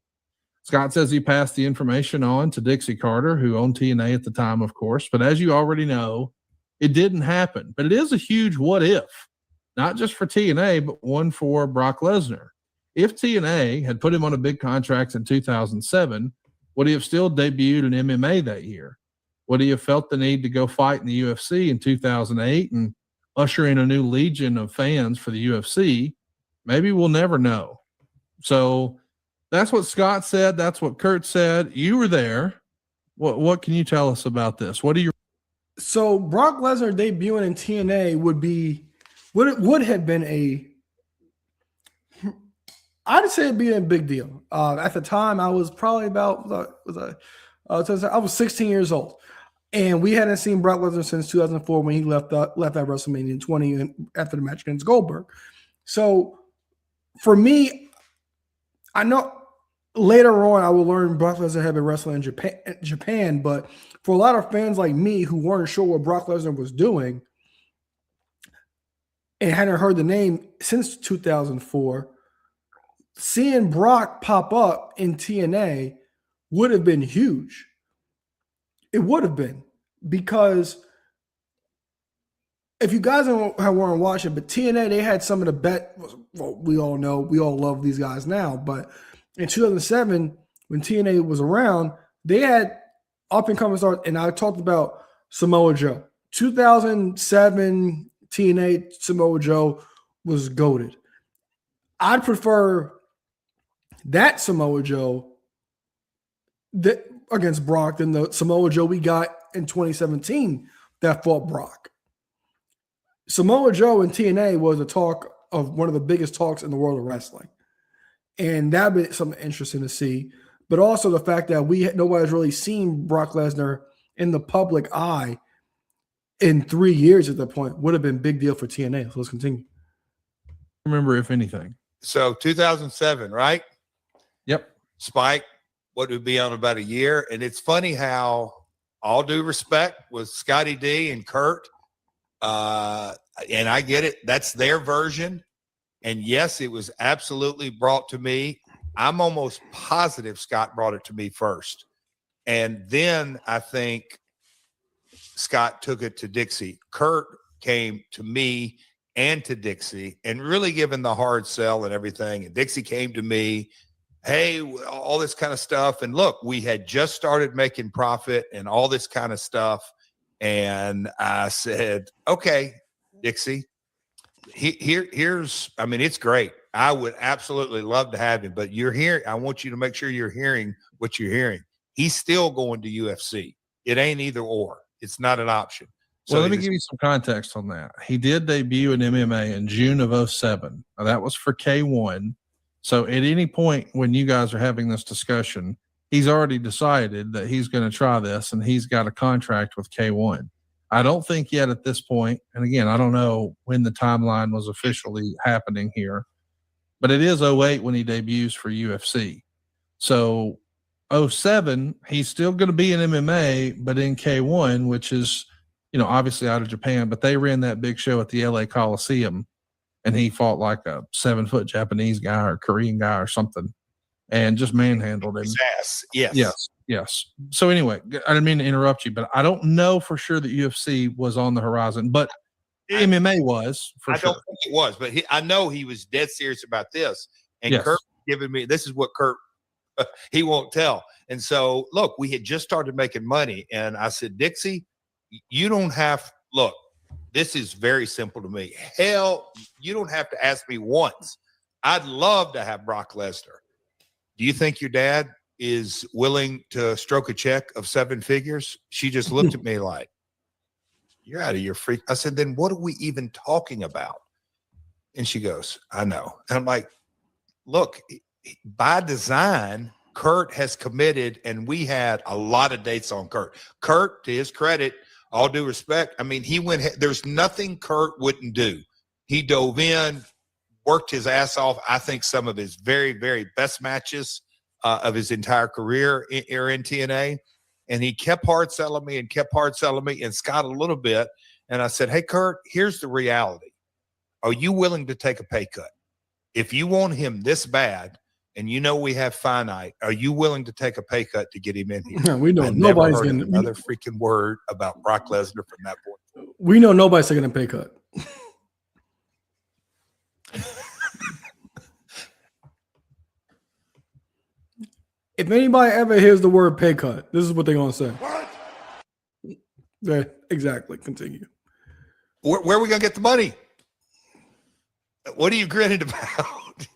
Scott says he passed the information on to Dixie Carter, who owned TNA at the time, of course. But as you already know, it didn't happen. But it is a huge what-if, not just for TNA, but one for Brock Lesnar. If TNA had put him on a big contract in 2007, would he have still debuted in MMA that year? Would he have felt the need to go fight in the UFC in 2008 and usher in a new legion of fans for the UFC? Maybe we'll never know. So that's what Scott said. That's what Kurt said. You were there. What can you tell us about this? What do you? So Brock Lesnar debuting in TNA would have been I'd say it'd be a big deal. At the time, I was probably about I was 16 years old, and we hadn't seen Brock Lesnar since 2004 when he left at WrestleMania 20 and after the match against Goldberg. So for me, I know later on I will learn Brock Lesnar had been wrestling in Japan, but for a lot of fans like me who weren't sure what Brock Lesnar was doing and hadn't heard the name since 2004, seeing Brock pop up in TNA would have been huge. It would have been, because if you guys weren't watching, but TNA, they had some of the best. Well, we all know, we all love these guys now, but in 2007, when TNA was around, they had up and coming stars, and I talked about Samoa Joe. 2007 TNA Samoa Joe was goated. I'd prefer that Samoa Joe against Brock than the Samoa Joe we got in 2017 that fought Brock. Samoa Joe in TNA was a talk of one of the biggest talks in the world of wrestling. And that would be something interesting to see. But also the fact that nobody's really seen Brock Lesnar in the public eye in 3 years at that point would have been a big deal for TNA. So let's continue. Remember, if anything. So 2007, right? Yep. Spike, what would be on about a year. And it's funny how, all due respect with Scotty D and Kurt, and I get it, that's their version. And yes, it was absolutely brought to me. I'm almost positive Scott brought it to me first. And then I think Scott took it to Dixie. Kurt came to me and to Dixie and really given the hard sell and everything. And Dixie came to me, hey, all this kind of stuff. And look, we had just started making profit and all this kind of stuff. And I said, okay, Dixie, here's, I mean, it's great. I would absolutely love to have him, but you're here. I want you to make sure you're hearing what you're hearing. He's still going to UFC. It ain't either or. It's not an option. So well, let me give you some context on that. He did debut in MMA in June of 2007. Now, that was for K1. So at any point when you guys are having this discussion, he's already decided that he's going to try this, and he's got a contract with K1. I don't think yet at this point, and again, I don't know when the timeline was officially happening here, but it is 08 when he debuts for UFC. So 07, he's still going to be in MMA, but in K1, which is, obviously out of Japan, but they ran that big show at the LA Coliseum, and he fought like a 7-foot Japanese guy or Korean guy or something and just manhandled him. His ass. Yes. Yes. So anyway, I didn't mean to interrupt you, but I don't know for sure that UFC was on the horizon, but MMA was for sure. I don't think it was, but I know he was dead serious about this. And Yes. Kurt giving me, this is what Kurt, he won't tell. And so, look, we had just started making money. And I said, Dixie, you don't have, look, this is very simple to me. Hell, you don't have to ask me once. I'd love to have Brock Lesnar. Do you think your dad is willing to stroke a check of 7 figures? She just looked at me like, you're out of your freak. I said, then what are we even talking about? And she goes, I know. And I'm like, look, by design, Kurt has committed, and we had a lot of dates on Kurt. Kurt, to his credit, all due respect, I mean, he went, there's nothing Kurt wouldn't do. He dove in, worked his ass off. I think some of his very, very best matches of his entire career are in TNA. And he kept hard selling me and Scott a little bit. And I said, hey, Kurt, here's the reality. Are you willing to take a pay cut? If you want him this bad, and we have finite, are you willing to take a pay cut to get him in here? Yeah, we know I nobody's never heard going another freaking word about Brock Lesnar from that point. We know nobody's taking a pay cut. If anybody ever hears the word pay cut, this is what they're going to say. What? Yeah, exactly. Continue. Where are we going to get the money? What are you grinning about?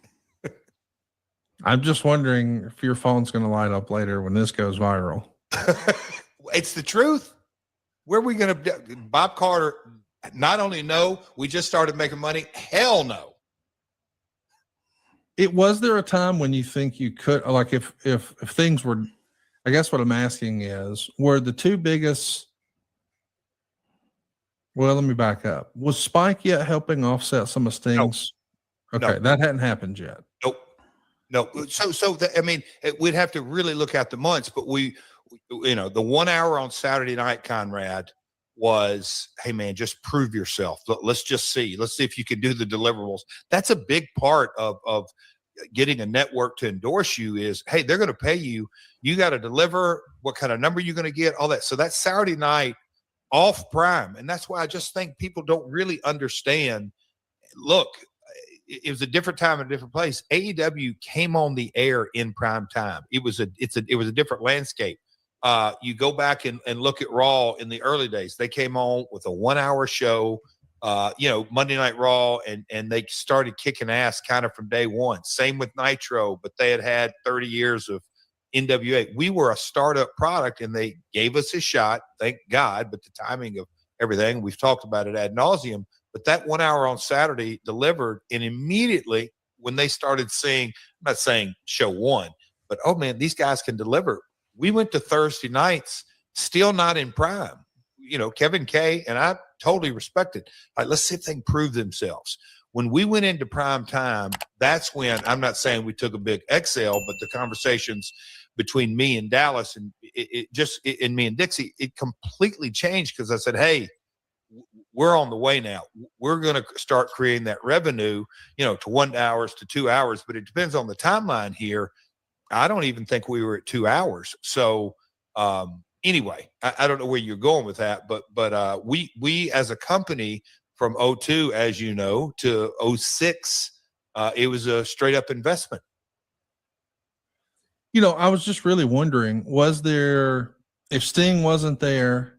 I'm just wondering if your phone's going to light up later when this goes viral. It's the truth. Where are we going to? Bob Carter, not only no, we just started making money. Hell no. Was there a time when you think you could, like, if things were, I guess what I'm asking is, were the two biggest, well, let me back up. Was Spike yet helping offset some of Sting's? No. Okay, No. that hadn't happened yet. Nope. No. I mean, we'd have to really look at the months, but the 1 hour on Saturday night, Conrad, was, hey man, just prove yourself. Let's just see. Let's see if you can do the deliverables. That's a big part of getting a network to endorse you is, hey, they're going to pay you. You got to deliver. What kind of number you're going to get, all that. So that's Saturday night off Prime. And that's why I just think people don't really understand. Look, it was a different time and a different place. AEW came on the air in prime time. It was a different landscape. You go back and look at Raw in the early days. They came on with a 1 hour show, Monday Night Raw, and they started kicking ass kind of from day one. Same with Nitro, but they had 30 years of NWA. We were a startup product, and they gave us a shot, thank God, but the timing of everything, we've talked about it ad nauseum. But that 1 hour on Saturday delivered, and immediately when they started seeing, I'm not saying show one, but oh man, these guys can deliver. We went to Thursday nights, still not in prime. Kevin K, and I totally respect it. All right, let's see if they can prove themselves. When we went into prime time, that's when, I'm not saying we took a big exhale, but the conversations between me and Dallas and and me and Dixie, it completely changed because I said, hey, we're on the way now. We're going to start creating that revenue, to 1 hour to 2 hours, but it depends on the timeline here. I don't even think we were at 2 hours. So anyway, I don't know where you're going with that, but we as a company from 02, as you know, to 06, it was a straight up investment. I was just really wondering, if Sting wasn't there,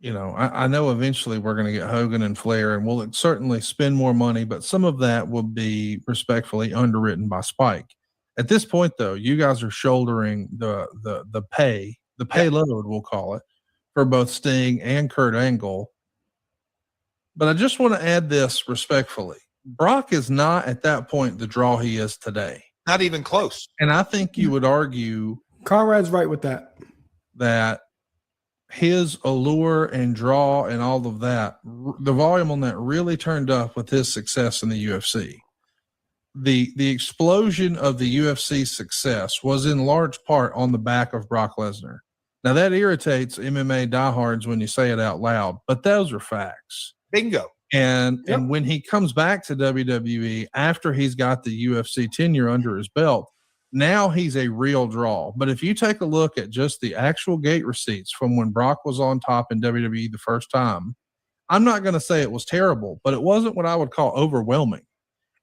I know eventually we're going to get Hogan and Flair, and we'll certainly spend more money, but some of that will be respectfully underwritten by Spike. At this point, though, you guys are shouldering the payload, we'll call it, for both Sting and Kurt Angle. But I just want to add this respectfully. Brock is not at that point the draw he is today. Not even close. And I think you would argue Conrad's right with that. that his allure and draw and all of that, the volume on that really turned up with his success in the UFC. The explosion of the UFC success was in large part on the back of Brock Lesnar. Now that irritates MMA diehards when you say it out loud, but those are facts. Bingo. And when he comes back to WWE after he's got the UFC tenure under his belt, now he's a real draw. But if you take a look at just the actual gate receipts from when Brock was on top in WWE the first time, I'm not going to say it was terrible, but it wasn't what I would call overwhelming.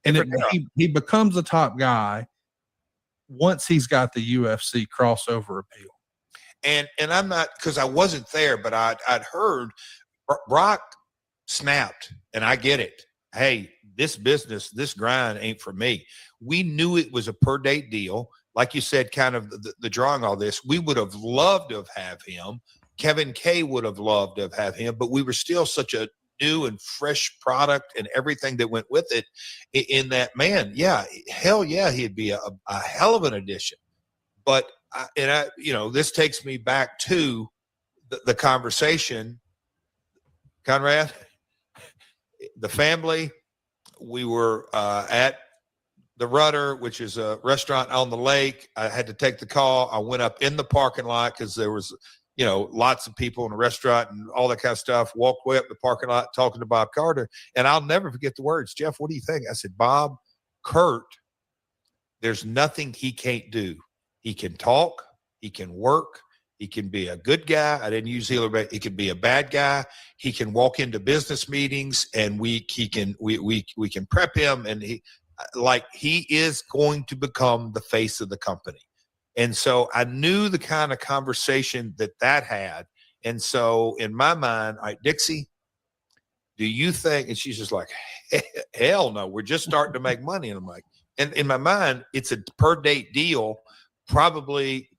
And he becomes a top guy once he's got the UFC crossover appeal. And I'm not, because I wasn't there, but I'd heard Brock snapped, and I get it. Hey, this business, this grind ain't for me. We knew it was a per date deal. Like you said, kind of the drawing all this. We would have loved to have him. Kevin K would have loved to have him, but we were still such a new and fresh product and everything that went with it in that, man. Yeah, hell yeah, he'd be a hell of an addition. But this takes me back to the conversation, Conrad, the family. We were at the Rudder, which is a restaurant on the lake. I had to take the call. I went up in the parking lot because there was, lots of people in the restaurant and all that kind of stuff. Walked way up the parking lot talking to Bob Carter. And I'll never forget the words. Jeff, what do you think? I said, Bob, Kurt, there's nothing he can't do. He can talk. He can work. He can be a good guy. I didn't use healer, but he can be a bad guy. He can walk into business meetings and we can prep him, and he is going to become the face of the company. And so I knew the kind of conversation that had. And so in my mind, all right, Dixie, do you think, and she's just like, hell no, we're just starting to make money. And I'm like, and in my mind, it's a per date deal, probably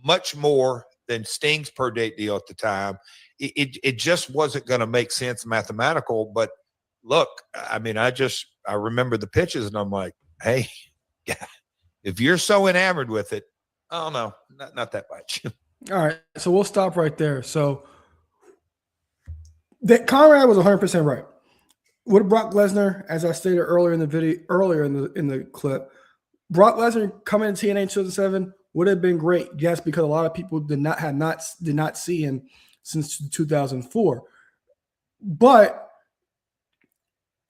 much more than Sting's per date deal at the time. It just wasn't going to make sense mathematical. But look, I mean, I remember the pitches and I'm like, hey, if you're so enamored with it, oh no, not that much. All right, so we'll stop right there. So that Conrad was 100% right. With Brock Lesnar, as I stated earlier in the video, in the clip, Brock Lesnar coming to TNA in 2007 would have been great, yes, because a lot of people did not see him since 2004. But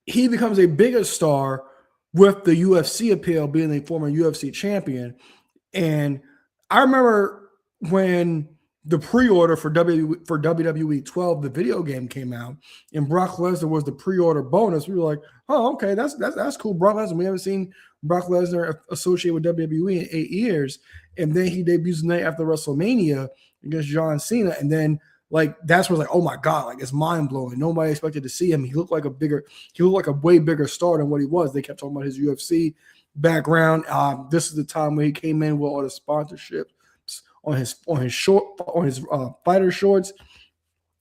he becomes a bigger star with the UFC appeal, being a former UFC champion. And I remember when the pre-order for WWE 12, the video game, came out, and Brock Lesnar was the pre-order bonus. We were like, oh, okay, that's cool. Brock Lesnar. We haven't seen Brock Lesnar associated with WWE in 8 years. And then he debuts the night after WrestleMania against John Cena. And then that's where oh my God, it's mind blowing. Nobody expected to see him. He looked like a way bigger star than what he was. They kept talking about his UFC background. This is the time when he came in with all the sponsorships on his fighter shorts.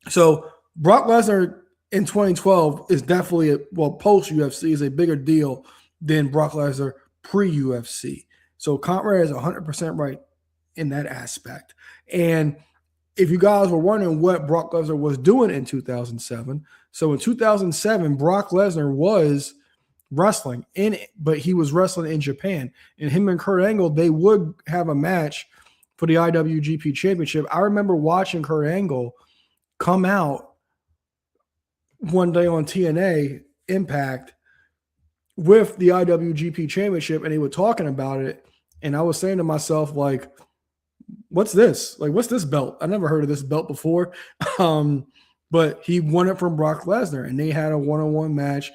So Brock Lesnar in 2012 is definitely post UFC is a bigger deal than Brock Lesnar pre-UFC. So Conrad is 100% right in that aspect. And if you guys were wondering what Brock Lesnar was doing in 2007, so in 2007, Brock Lesnar was wrestling but he was wrestling in Japan. And him and Kurt Angle, they would have a match for the IWGP Championship. I remember watching Kurt Angle come out one day on TNA Impact with the IWGP Championship, and they were talking about it. And I was saying to myself, what's this? What's this belt? I never heard of this belt before. But he won it from Brock Lesnar, and they had a one-on-one match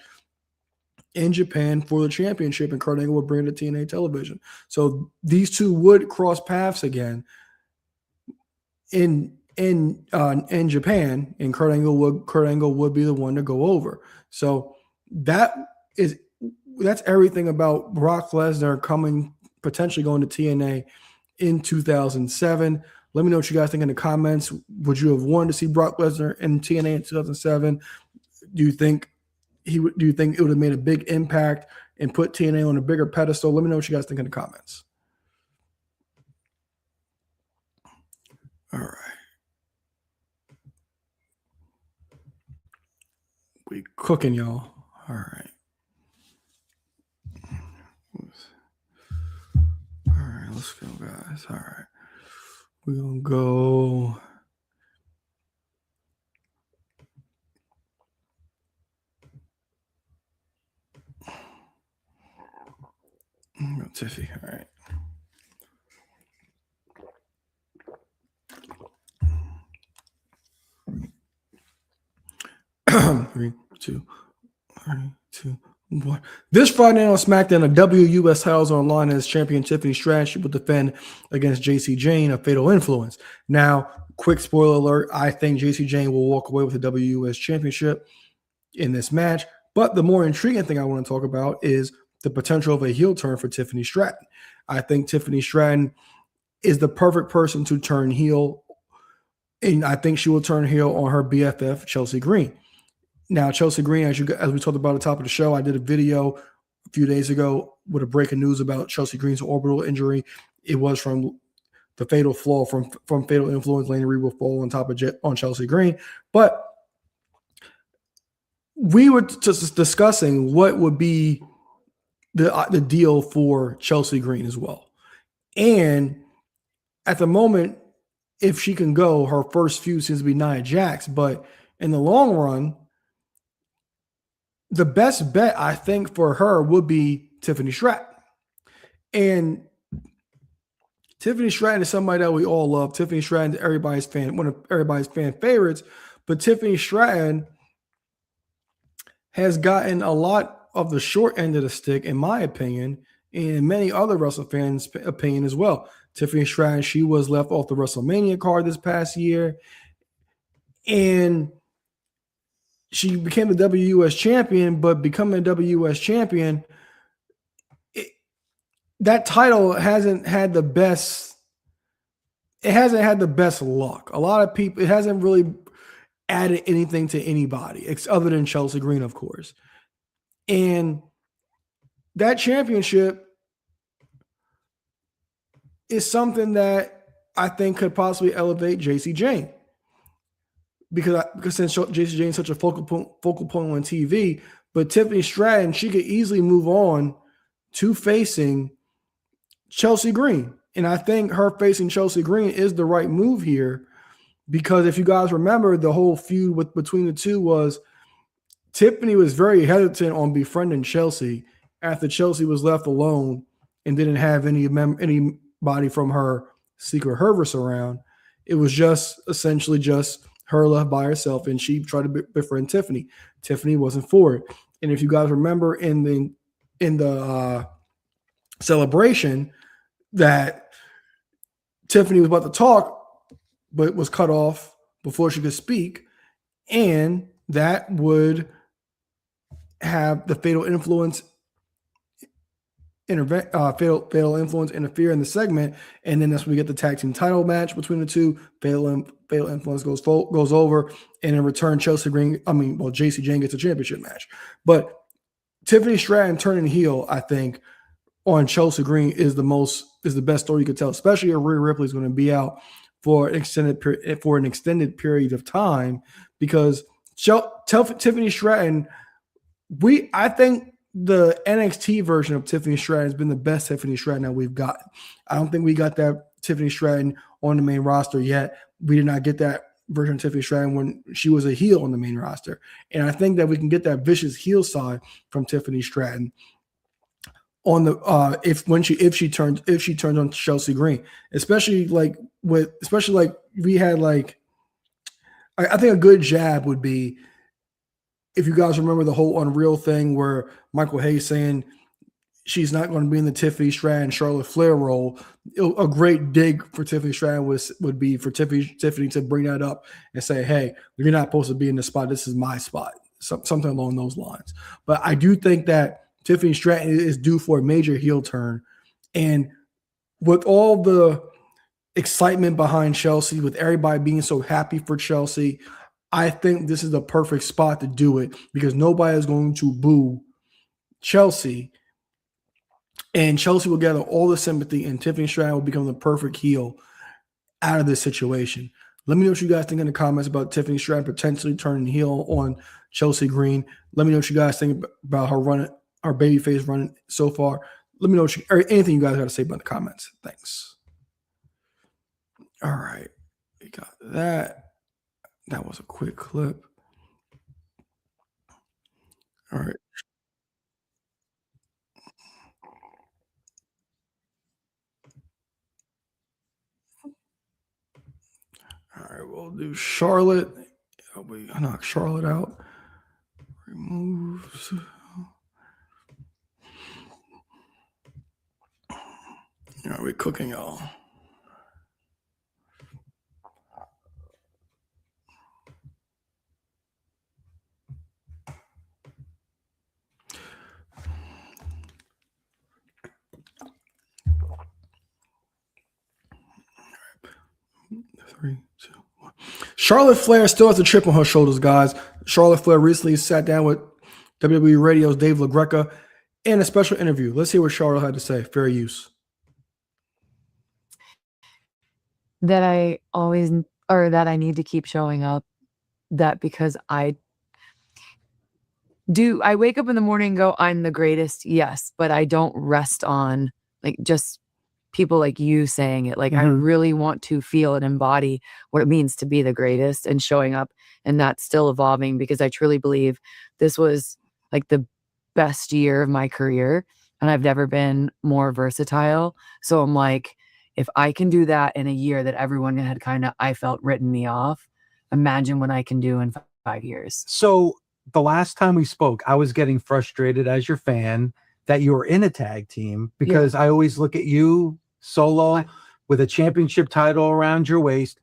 in Japan for the championship, and Kurt Angle would bring it to TNA television. So these two would cross paths again in Japan, and Kurt Angle would be the one to go over. So that's everything about Brock Lesnar potentially going to TNA in 2007. Let me know what you guys think in the comments. Would you have wanted to see Brock Lesnar in TNA in 2007? Do you think do you think it would have made a big impact and put TNA on a bigger pedestal? Let me know what you guys think in the comments. All right. We cooking, y'all. All right. All right, let's go, guys. All right. We're going to go. Tiffy. All right. Three, two, 1. This Friday on SmackDown, the WUS titles online as champion Tiffany Stratton. She will defend against JC Jane, a Fatal Influence. Now, quick spoiler alert, I think JC Jane will walk away with the WUS championship in this match. But the more intriguing thing I want to talk about is the potential of a heel turn for Tiffany Stratton. I think Tiffany Stratton is the perfect person to turn heel, and I think she will turn heel on her BFF, Chelsea Green. Now, Chelsea Green, as we talked about at the top of the show, I did a video a few days ago with a breaking news about Chelsea Green's orbital injury. It was from the fatal flaw from Fatal Influence. Lana Reed will fall on Chelsea Green. But we were just discussing what would be the deal for Chelsea Green as well. And at the moment, if she can go, her first feud seems to be Nia Jax. But in the long run, the best bet, I think, for her would be Tiffany Stratton. And Tiffany Stratton is somebody that we all love. Tiffany Stratton is one of everybody's fan favorites. But Tiffany Stratton has gotten a lot of the short end of the stick, in my opinion, and many other wrestling fans' opinion as well. Tiffany Stratton, she was left off the WrestleMania card this past year. And she became the WUS champion, but becoming a WUS champion, that title hasn't had the best. It hasn't had the best luck. A lot of people, it hasn't really added anything to anybody, other than Chelsea Green, of course. And that championship is something that I think could possibly elevate JC Jane. Because since JC Jane is such a focal point on TV, but Tiffany Stratton, she could easily move on to facing Chelsea Green. And I think her facing Chelsea Green is the right move here, because if you guys remember, the whole feud between the two was Tiffany was very hesitant on befriending Chelsea after Chelsea was left alone and didn't have anybody from her Secret Service around. It was just essentially just her left by herself, and she tried to befriend Tiffany. Tiffany wasn't for it. And if you guys remember in the celebration that Tiffany was about to talk, but was cut off before she could speak, and that would have the Fatal Influence Fatal Influence interfere in the segment, and then that's when we get the tag team title match between the two. Fatal Influence goes over, and in return, JC Jane gets a championship match. But Tiffany Stratton turning heel, I think, on Chelsea Green is the best story you could tell, especially if Rhea Ripley is going to be out for an extended period of time, because Tiffany Stratton, I think the NXT version of Tiffany Stratton has been the best Tiffany Stratton that we've gotten. I don't think we got that Tiffany Stratton on the main roster yet. We did not get that version of Tiffany Stratton when she was a heel on the main roster. And I think that we can get that vicious heel side from Tiffany Stratton on the if she turns on Chelsea Green, especially like we had I think a good jab would be, if you guys remember the whole Unreal thing where Michael Hayes saying she's not going to be in the Tiffany Stratton Charlotte Flair role. A great dig for Tiffany Stratton would be for Tiffany to bring that up and say, hey, you're not supposed to be in this spot. This is my spot. Something along those lines. But I do think that Tiffany Stratton is due for a major heel turn. And with all the excitement behind Chelsea, with everybody being so happy for Chelsea, I think this is the perfect spot to do it because nobody is going to boo Chelsea. And Chelsea will gather all the sympathy, and Tiffany Stratton will become the perfect heel out of this situation. Let me know what you guys think in the comments about Tiffany Stratton potentially turning heel on Chelsea Green. Let me know what you guys think about her running, our babyface running so far. Let me know or anything you guys got to say about the comments. Thanks. All right. We got that. That was a quick clip. All right. All right, we'll do Charlotte. We knock Charlotte out. Removes. All right, we're cooking, y'all. Three, two, one. Charlotte Flair still has a chip on her shoulders, guys. Charlotte Flair recently sat down with WWE Radio's Dave LaGreca in a special interview. Let's hear what Charlotte had to say. Fair use. That I always, or that I need to keep showing up. That because I wake up in the morning and go, I'm the greatest. Yes, but I don't rest on like just people like you saying it. Like I really want to feel and embody what it means to be the greatest and showing up. And that's still evolving because I truly believe this was like the best year of my career. And I've never been more versatile. So I'm like, if I can do that in a year that everyone had kind of, I felt, written me off, imagine what I can do in 5 years. So the last time we spoke, I was getting frustrated as your fan that you were in a tag team because I always look at you solo with a championship title around your waist.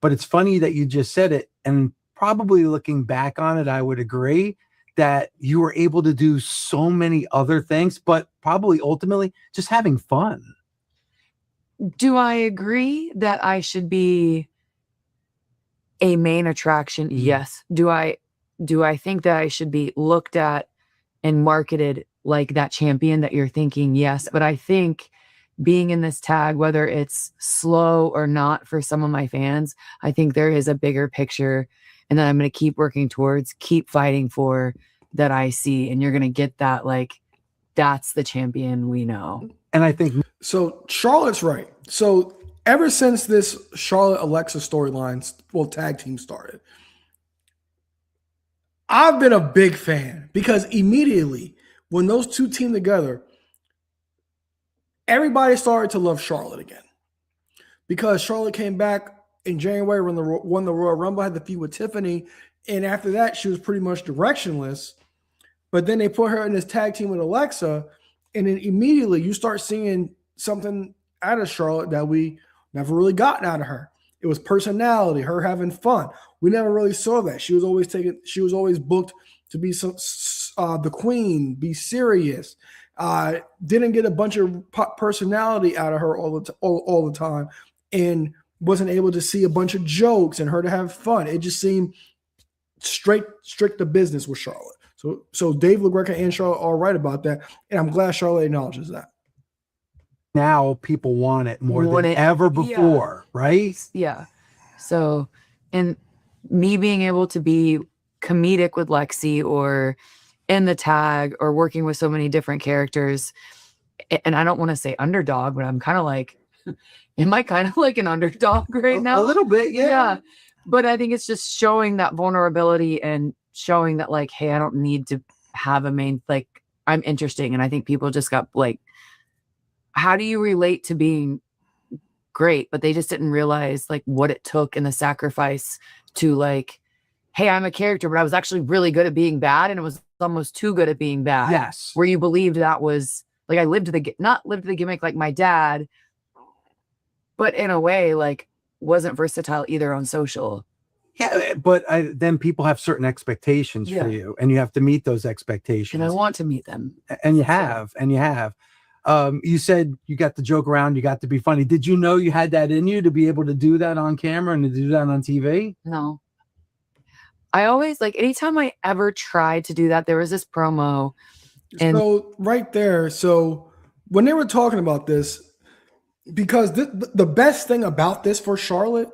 But it's funny that you just said it. And probably looking back on it, I would agree that you were able to do so many other things, but probably ultimately just having fun. Do I agree that I should be a main attraction? Yes. Do I think that I should be looked at and marketed like that champion that you're thinking? Yes. But I think being in this tag, whether it's slow or not for some of my fans, I think there is a bigger picture and that I'm going to keep working towards, keep fighting for, that I see. And you're going to get that, like, that's the champion we know. And I think so. Charlotte's right. So ever since this Charlotte Alexa storyline, tag team started, I've been a big fan because immediately when those two teamed together, everybody started to love Charlotte again because Charlotte came back in January when won the Royal Rumble, had the feud with Tiffany, and after that she was pretty much directionless. But then they put her in this tag team with Alexa, and then immediately you start seeing something out of Charlotte that we never really gotten out of her. It was personality, her having fun. We never really saw that. She was always booked to be the queen, be serious. Didn't get a bunch of personality out of her all the time, and wasn't able to see a bunch of jokes and her to have fun. It just seemed straight to business with Charlotte. So Dave LaGreca and Charlotte are right about that, and I'm glad Charlotte acknowledges that. now people want it more than ever before, right? Yeah. So, and me being able to be comedic with Lexi or in the tag or working with so many different characters, and I don't want to say underdog, but I'm kind of like, am I kind of like an underdog right now? A little bit, yeah. But I think it's just showing that vulnerability and showing that, like, hey, I don't need to have a main, like, I'm interesting. And I think people just got like, how do you relate to being great? But they just didn't realize like what it took and the sacrifice to like, hey, I'm a character, but I was actually really good at being bad. And it was almost too good at being bad. Yes. Where you believed that was like, I not lived the gimmick like my dad, but in a way, like, wasn't versatile either on social. Yeah, but then people have certain expectations for you, and you have to meet those expectations. And I want to meet them. And you have, and you have. You said you got to joke around, you got to be funny. Did you know you had that in you to be able to do that on camera and to do that on TV? No. I always like anytime I ever tried to do that, there was this promo. And So right there, so when they were talking about this, because the best thing about this for Charlotte,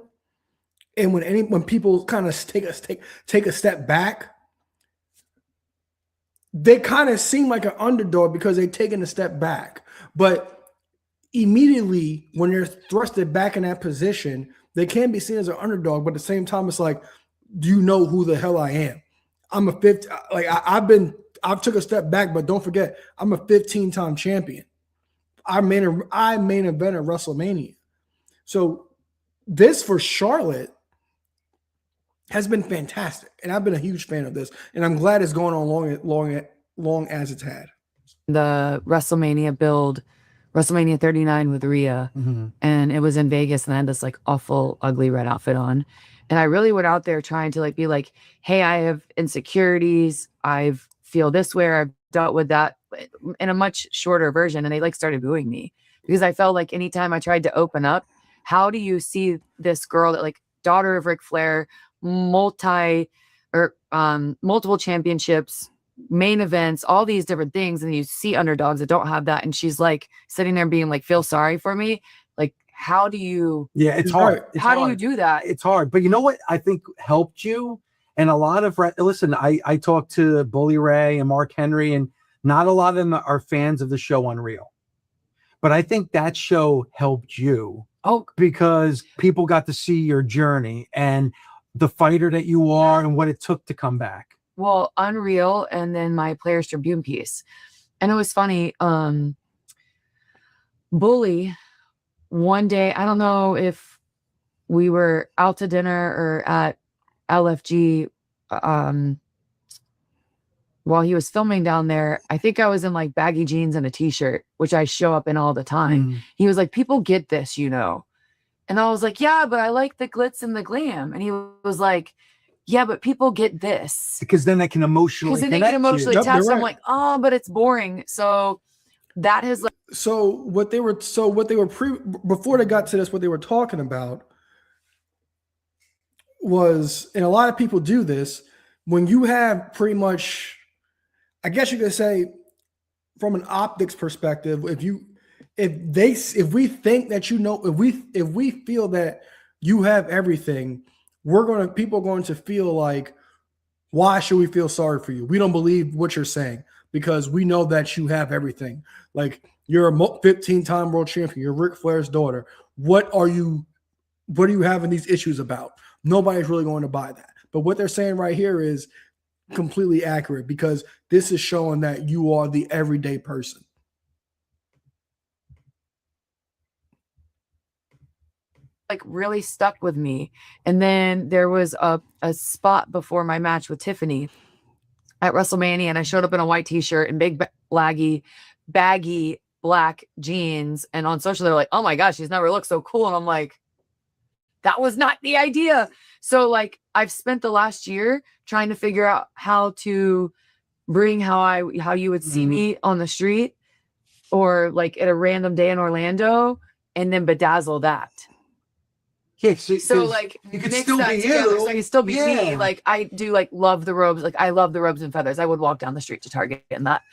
and when people kind of take a step back, they kind of seem like an underdog because they're taking a step back. But immediately when they're thrusted back in that position, they can be seen as an underdog. But at the same time, it's like, do you know who the hell I am? I'm a 50. Like I've took a step back, but don't forget, I'm a 15-time champion. I main event at WrestleMania. So this for Charlotte has been fantastic, and I've been a huge fan of this, and I'm glad it's going on long as it's had. the WrestleMania build, WrestleMania 39 with Rhea, and it was in Vegas, and I had this like awful, ugly red outfit on, and I really went out there trying to like be like, hey, I have insecurities, I feel this way, I've dealt with that in a much shorter version, and they like started booing me because I felt like anytime I tried to open up, how do you see this girl that like daughter of Ric Flair, multiple championships, main events, all these different things, and you see underdogs that don't have that, and she's like sitting there being like, feel sorry for me. Like, how do you it's hard. It's how hard. do you do that? It's hard. But you know what I think helped you? And a lot of listen, I talked to Bully Ray and Mark Henry, and not a lot of them are fans of the show Unreal. But I think that show helped you. Oh, because people got to see your journey and the fighter that you are and what it took to come back. well, Unreal, and then my Players Tribune piece. And it was funny. Bully, one day, I don't know if we were out to dinner or at LFG while he was filming down there. I think I was in like baggy jeans and a t-shirt, which I show up in all the time. He was like, people get this, you know. And I was like, yeah, but I like the glitz and the glam. And he was like, yeah, but people get this. Because then they can emotionally Because then they can emotionally Yep, attach. you're So I'm right. like, oh, but it's boring. So that has like, Before they got to this, what they were talking about was, and a lot of people do this, when you have pretty much, I guess you could say, from an optics perspective, if we think that you know, if we feel that you have everything, people are going to feel like, why should we feel sorry for you? We don't believe what you're saying because we know that you have everything. Like, you're a 15-time world champion, you're Ric Flair's daughter. What are you having these issues about? Nobody's really going to buy that. But what they're saying right here is completely accurate because this is showing that you are the everyday person. like really stuck with me. And then there was a spot before my match with Tiffany at WrestleMania, and I showed up in a white t-shirt and big baggy black jeans. And on social, they're like, oh my gosh, she's never looked so cool. And I'm like, that was not the idea. So like, I've spent the last year trying to figure out how to bring how you would see me on the street or like at a random day in Orlando, and then bedazzle that. Yeah, So like you could mix still that be together, you. so I can still be me. Yeah. Like I do, like love the robes. Like I love the robes and feathers. I would walk down the street to Target in that.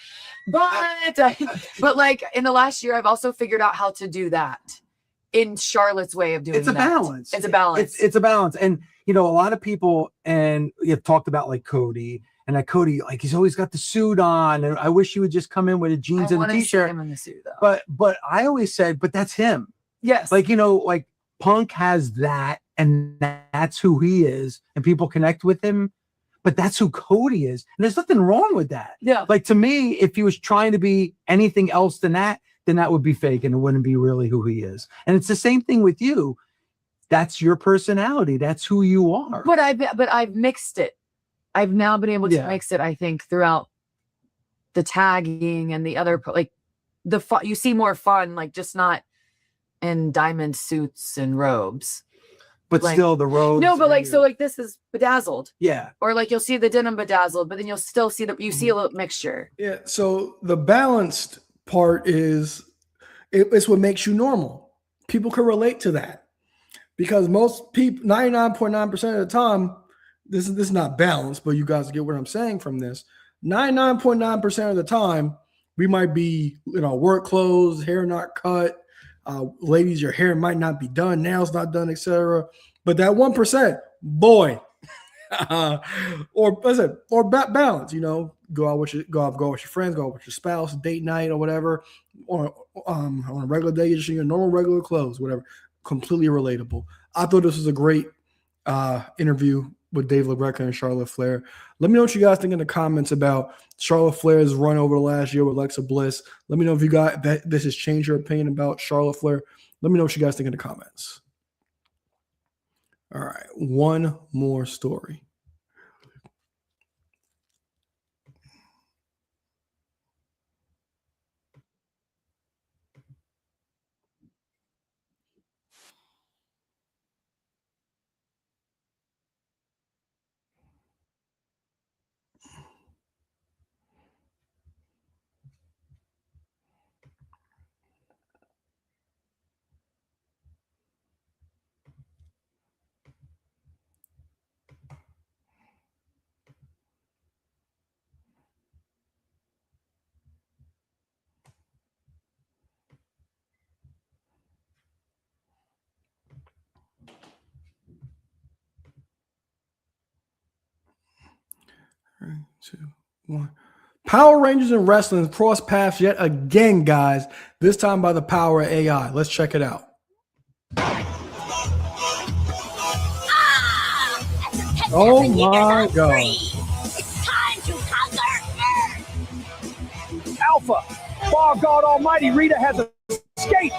But like in the last year, I've also figured out how to do that in Charlotte's way of doing. It's a that. balance. It's a balance. It's a balance. And you know, a lot of people, and you've talked about like Cody, and that Cody, like he's always got the suit on, and I wish he would just come in with a jeans and a wanna see t-shirt. him in the suit, though. But I always said, but that's him. Yes. Like, you know, like Punk has that, and that's who he is, and people connect with him. But that's who Cody is, and there's nothing wrong with that. Yeah. Like to me, if he was trying to be anything else than that, then that would be fake, and it wouldn't be really who he is. And it's the same thing with you. That's your personality. That's who you are. But I've mixed it. I've now been able to Yeah. mix it, I think, throughout the tagging and the other, like the fun. You see more fun, like just not in diamond suits and robes. But like- still, the road. No, but like, so like this is bedazzled, yeah. or like you'll see the denim bedazzled, but then you'll still see you see a little mixture. Yeah. So the balanced part is it's what makes you normal. People can relate to that because most people, 99.9% of the time, this is not balanced, but you guys get what I'm saying from this. 99.9% of the time, we might be work clothes, hair not cut. Ladies, your hair might not be done, nails not done, etc. But that 1%, boy, or balance. Go out with your friends, go out with your spouse, date night or whatever, or on a regular day, you're just in your normal regular clothes, whatever. Completely relatable. I thought this was a great interview with Dave LaGreca and Charlotte Flair. Let me know what you guys think in the comments about Charlotte Flair's run over the last year with Alexa Bliss. Let me know if you got that this has changed your opinion about Charlotte Flair. Let me know what you guys think in the comments. All right, one more story. Three, two, one. Power Rangers and wrestling cross paths yet again, guys. This time by the power of AI. Let's check it out. Oh my God. It's time to conquer Earth. Alpha, bar God Almighty, Rita has escaped.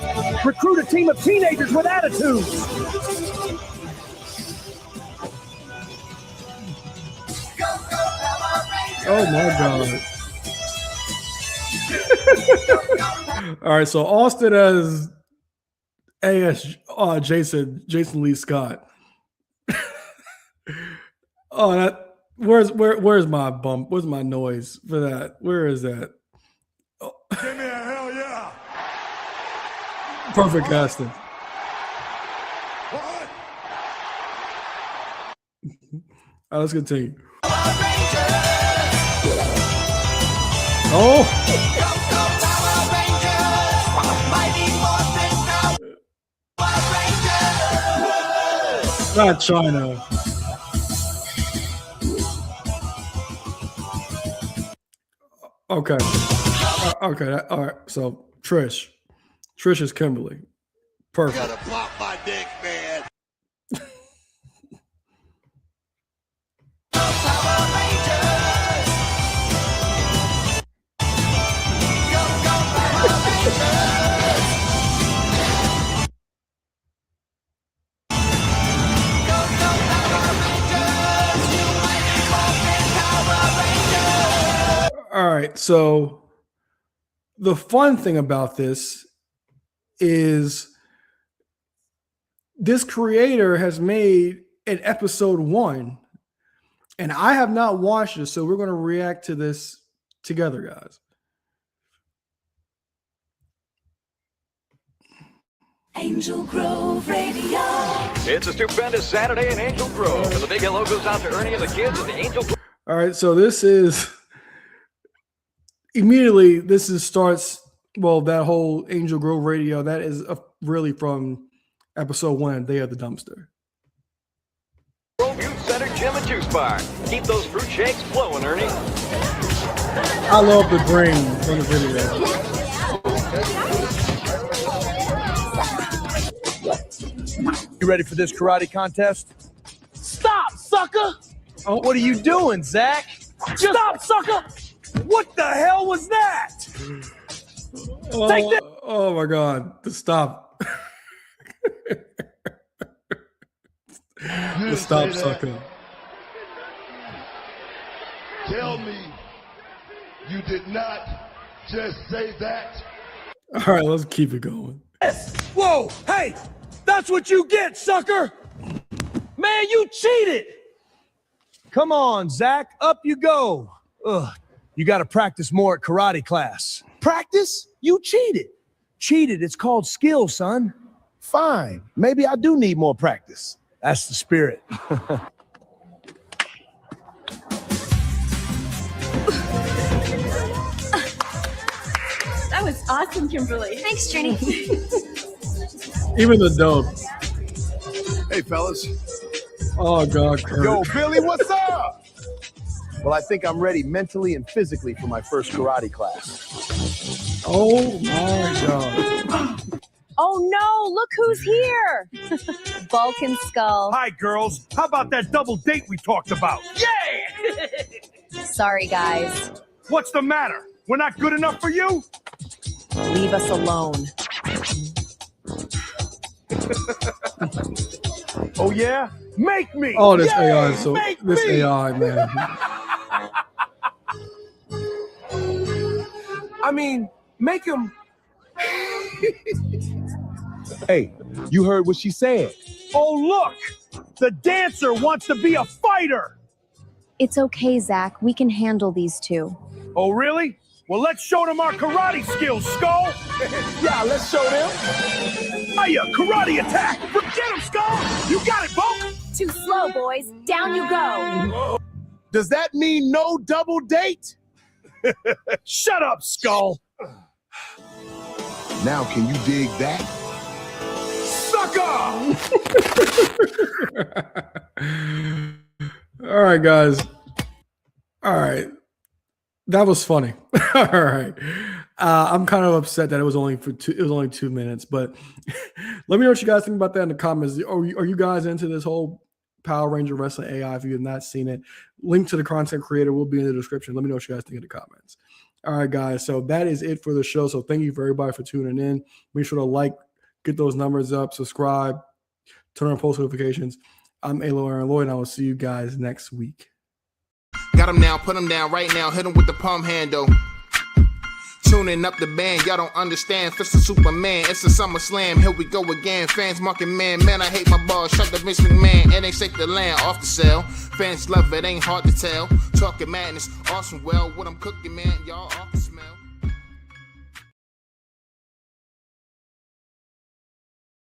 Recruit a team of teenagers with attitudes. Oh my God. All right, so Austin as Jason Lee Scott. Where's my bump? Where's my noise for that? Where is that? Oh. Give me a hell yeah. Perfect casting. What? All right, let's continue. Oh. Not China. Okay. Okay. All right. So Trish is Kimberly. Perfect. You gotta pop my dick, man. All right. So the fun thing about this is this creator has made an episode 1, and I have not watched it. So we're going to react to this together, guys. Angel Grove Radio. It's a stupendous Saturday in Angel Grove. And the big hello goes out to Ernie and the kids at the Angel Grove. All right. So this is immediately, starts, well, that whole Angel Grove Radio, that is really from episode 1, Day of the Dumpster. Grove Youth Center Gym and Juice Bar. Keep those fruit shakes flowing, Ernie. I love the brain from the video. You ready for this karate contest? Stop, sucker! Oh. What are you doing, Zach? Stop, sucker! What the hell was that? Take that! Oh my God. Stop. The stop sucker. Tell me you did not just say that. All right, let's keep it going. Whoa! Hey! That's what you get, sucker! Man, you cheated! Come on, Zach. Up you go. Ugh. You got to practice more at karate class. Practice? You cheated. Cheated. It's called skill, son. Fine. Maybe I do need more practice. That's the spirit. was awesome, Kimberly. Thanks, Trini. Even the dope. Hey, fellas. Oh God, Kurt. Yo, Billy, what's up? Well, I think I'm ready mentally and physically for my first karate class. Oh my God. Oh no, look who's here. Vulcan Skull. Hi, girls. How about that double date we talked about? Yeah! Sorry, guys. What's the matter? We're not good enough for you? Leave us alone. Oh, yeah? Make me! Oh, this Yay! AI is so Make this me! AI, man. I mean, make him. Hey, you heard what she said. Oh, look! The dancer wants to be a fighter! It's okay, Zach. We can handle these two. Oh, really? Well, let's show them our karate skills, Skull! Yeah, let's show them. Hiya, karate attack! Forget him, Skull! You got it, Bulk! Too slow, boys. Down you go. Does that mean no double date? Shut up, Skull! Now, can you dig that? Sucker! All right, guys. All right. That was funny. All right. I'm kind of upset that it was only 2 minutes, but let me know what you guys think about that in the comments. Are you guys into this whole Power Ranger Wrestling AI? If you have not seen it, link to the content creator will be in the description. Let me know what you guys think in the comments. All right, guys. So that is it for the show. So thank you for everybody for tuning in. Make sure to like, get those numbers up, subscribe, turn on post notifications. I'm Alo Aaron Lloyd, and I will see you guys next week. Got him now, put him down right now, hit him with the palm handle. Tuning up the band, y'all don't understand. Fist of Superman, it's a Summer Slam. Here we go again. Fans marking man, I hate my balls. Shut the Vince McMahon, it ain't shake the land off the cell. Fans love it, ain't hard to tell. Talking madness, awesome. Well, what I'm cooking, man, y'all off the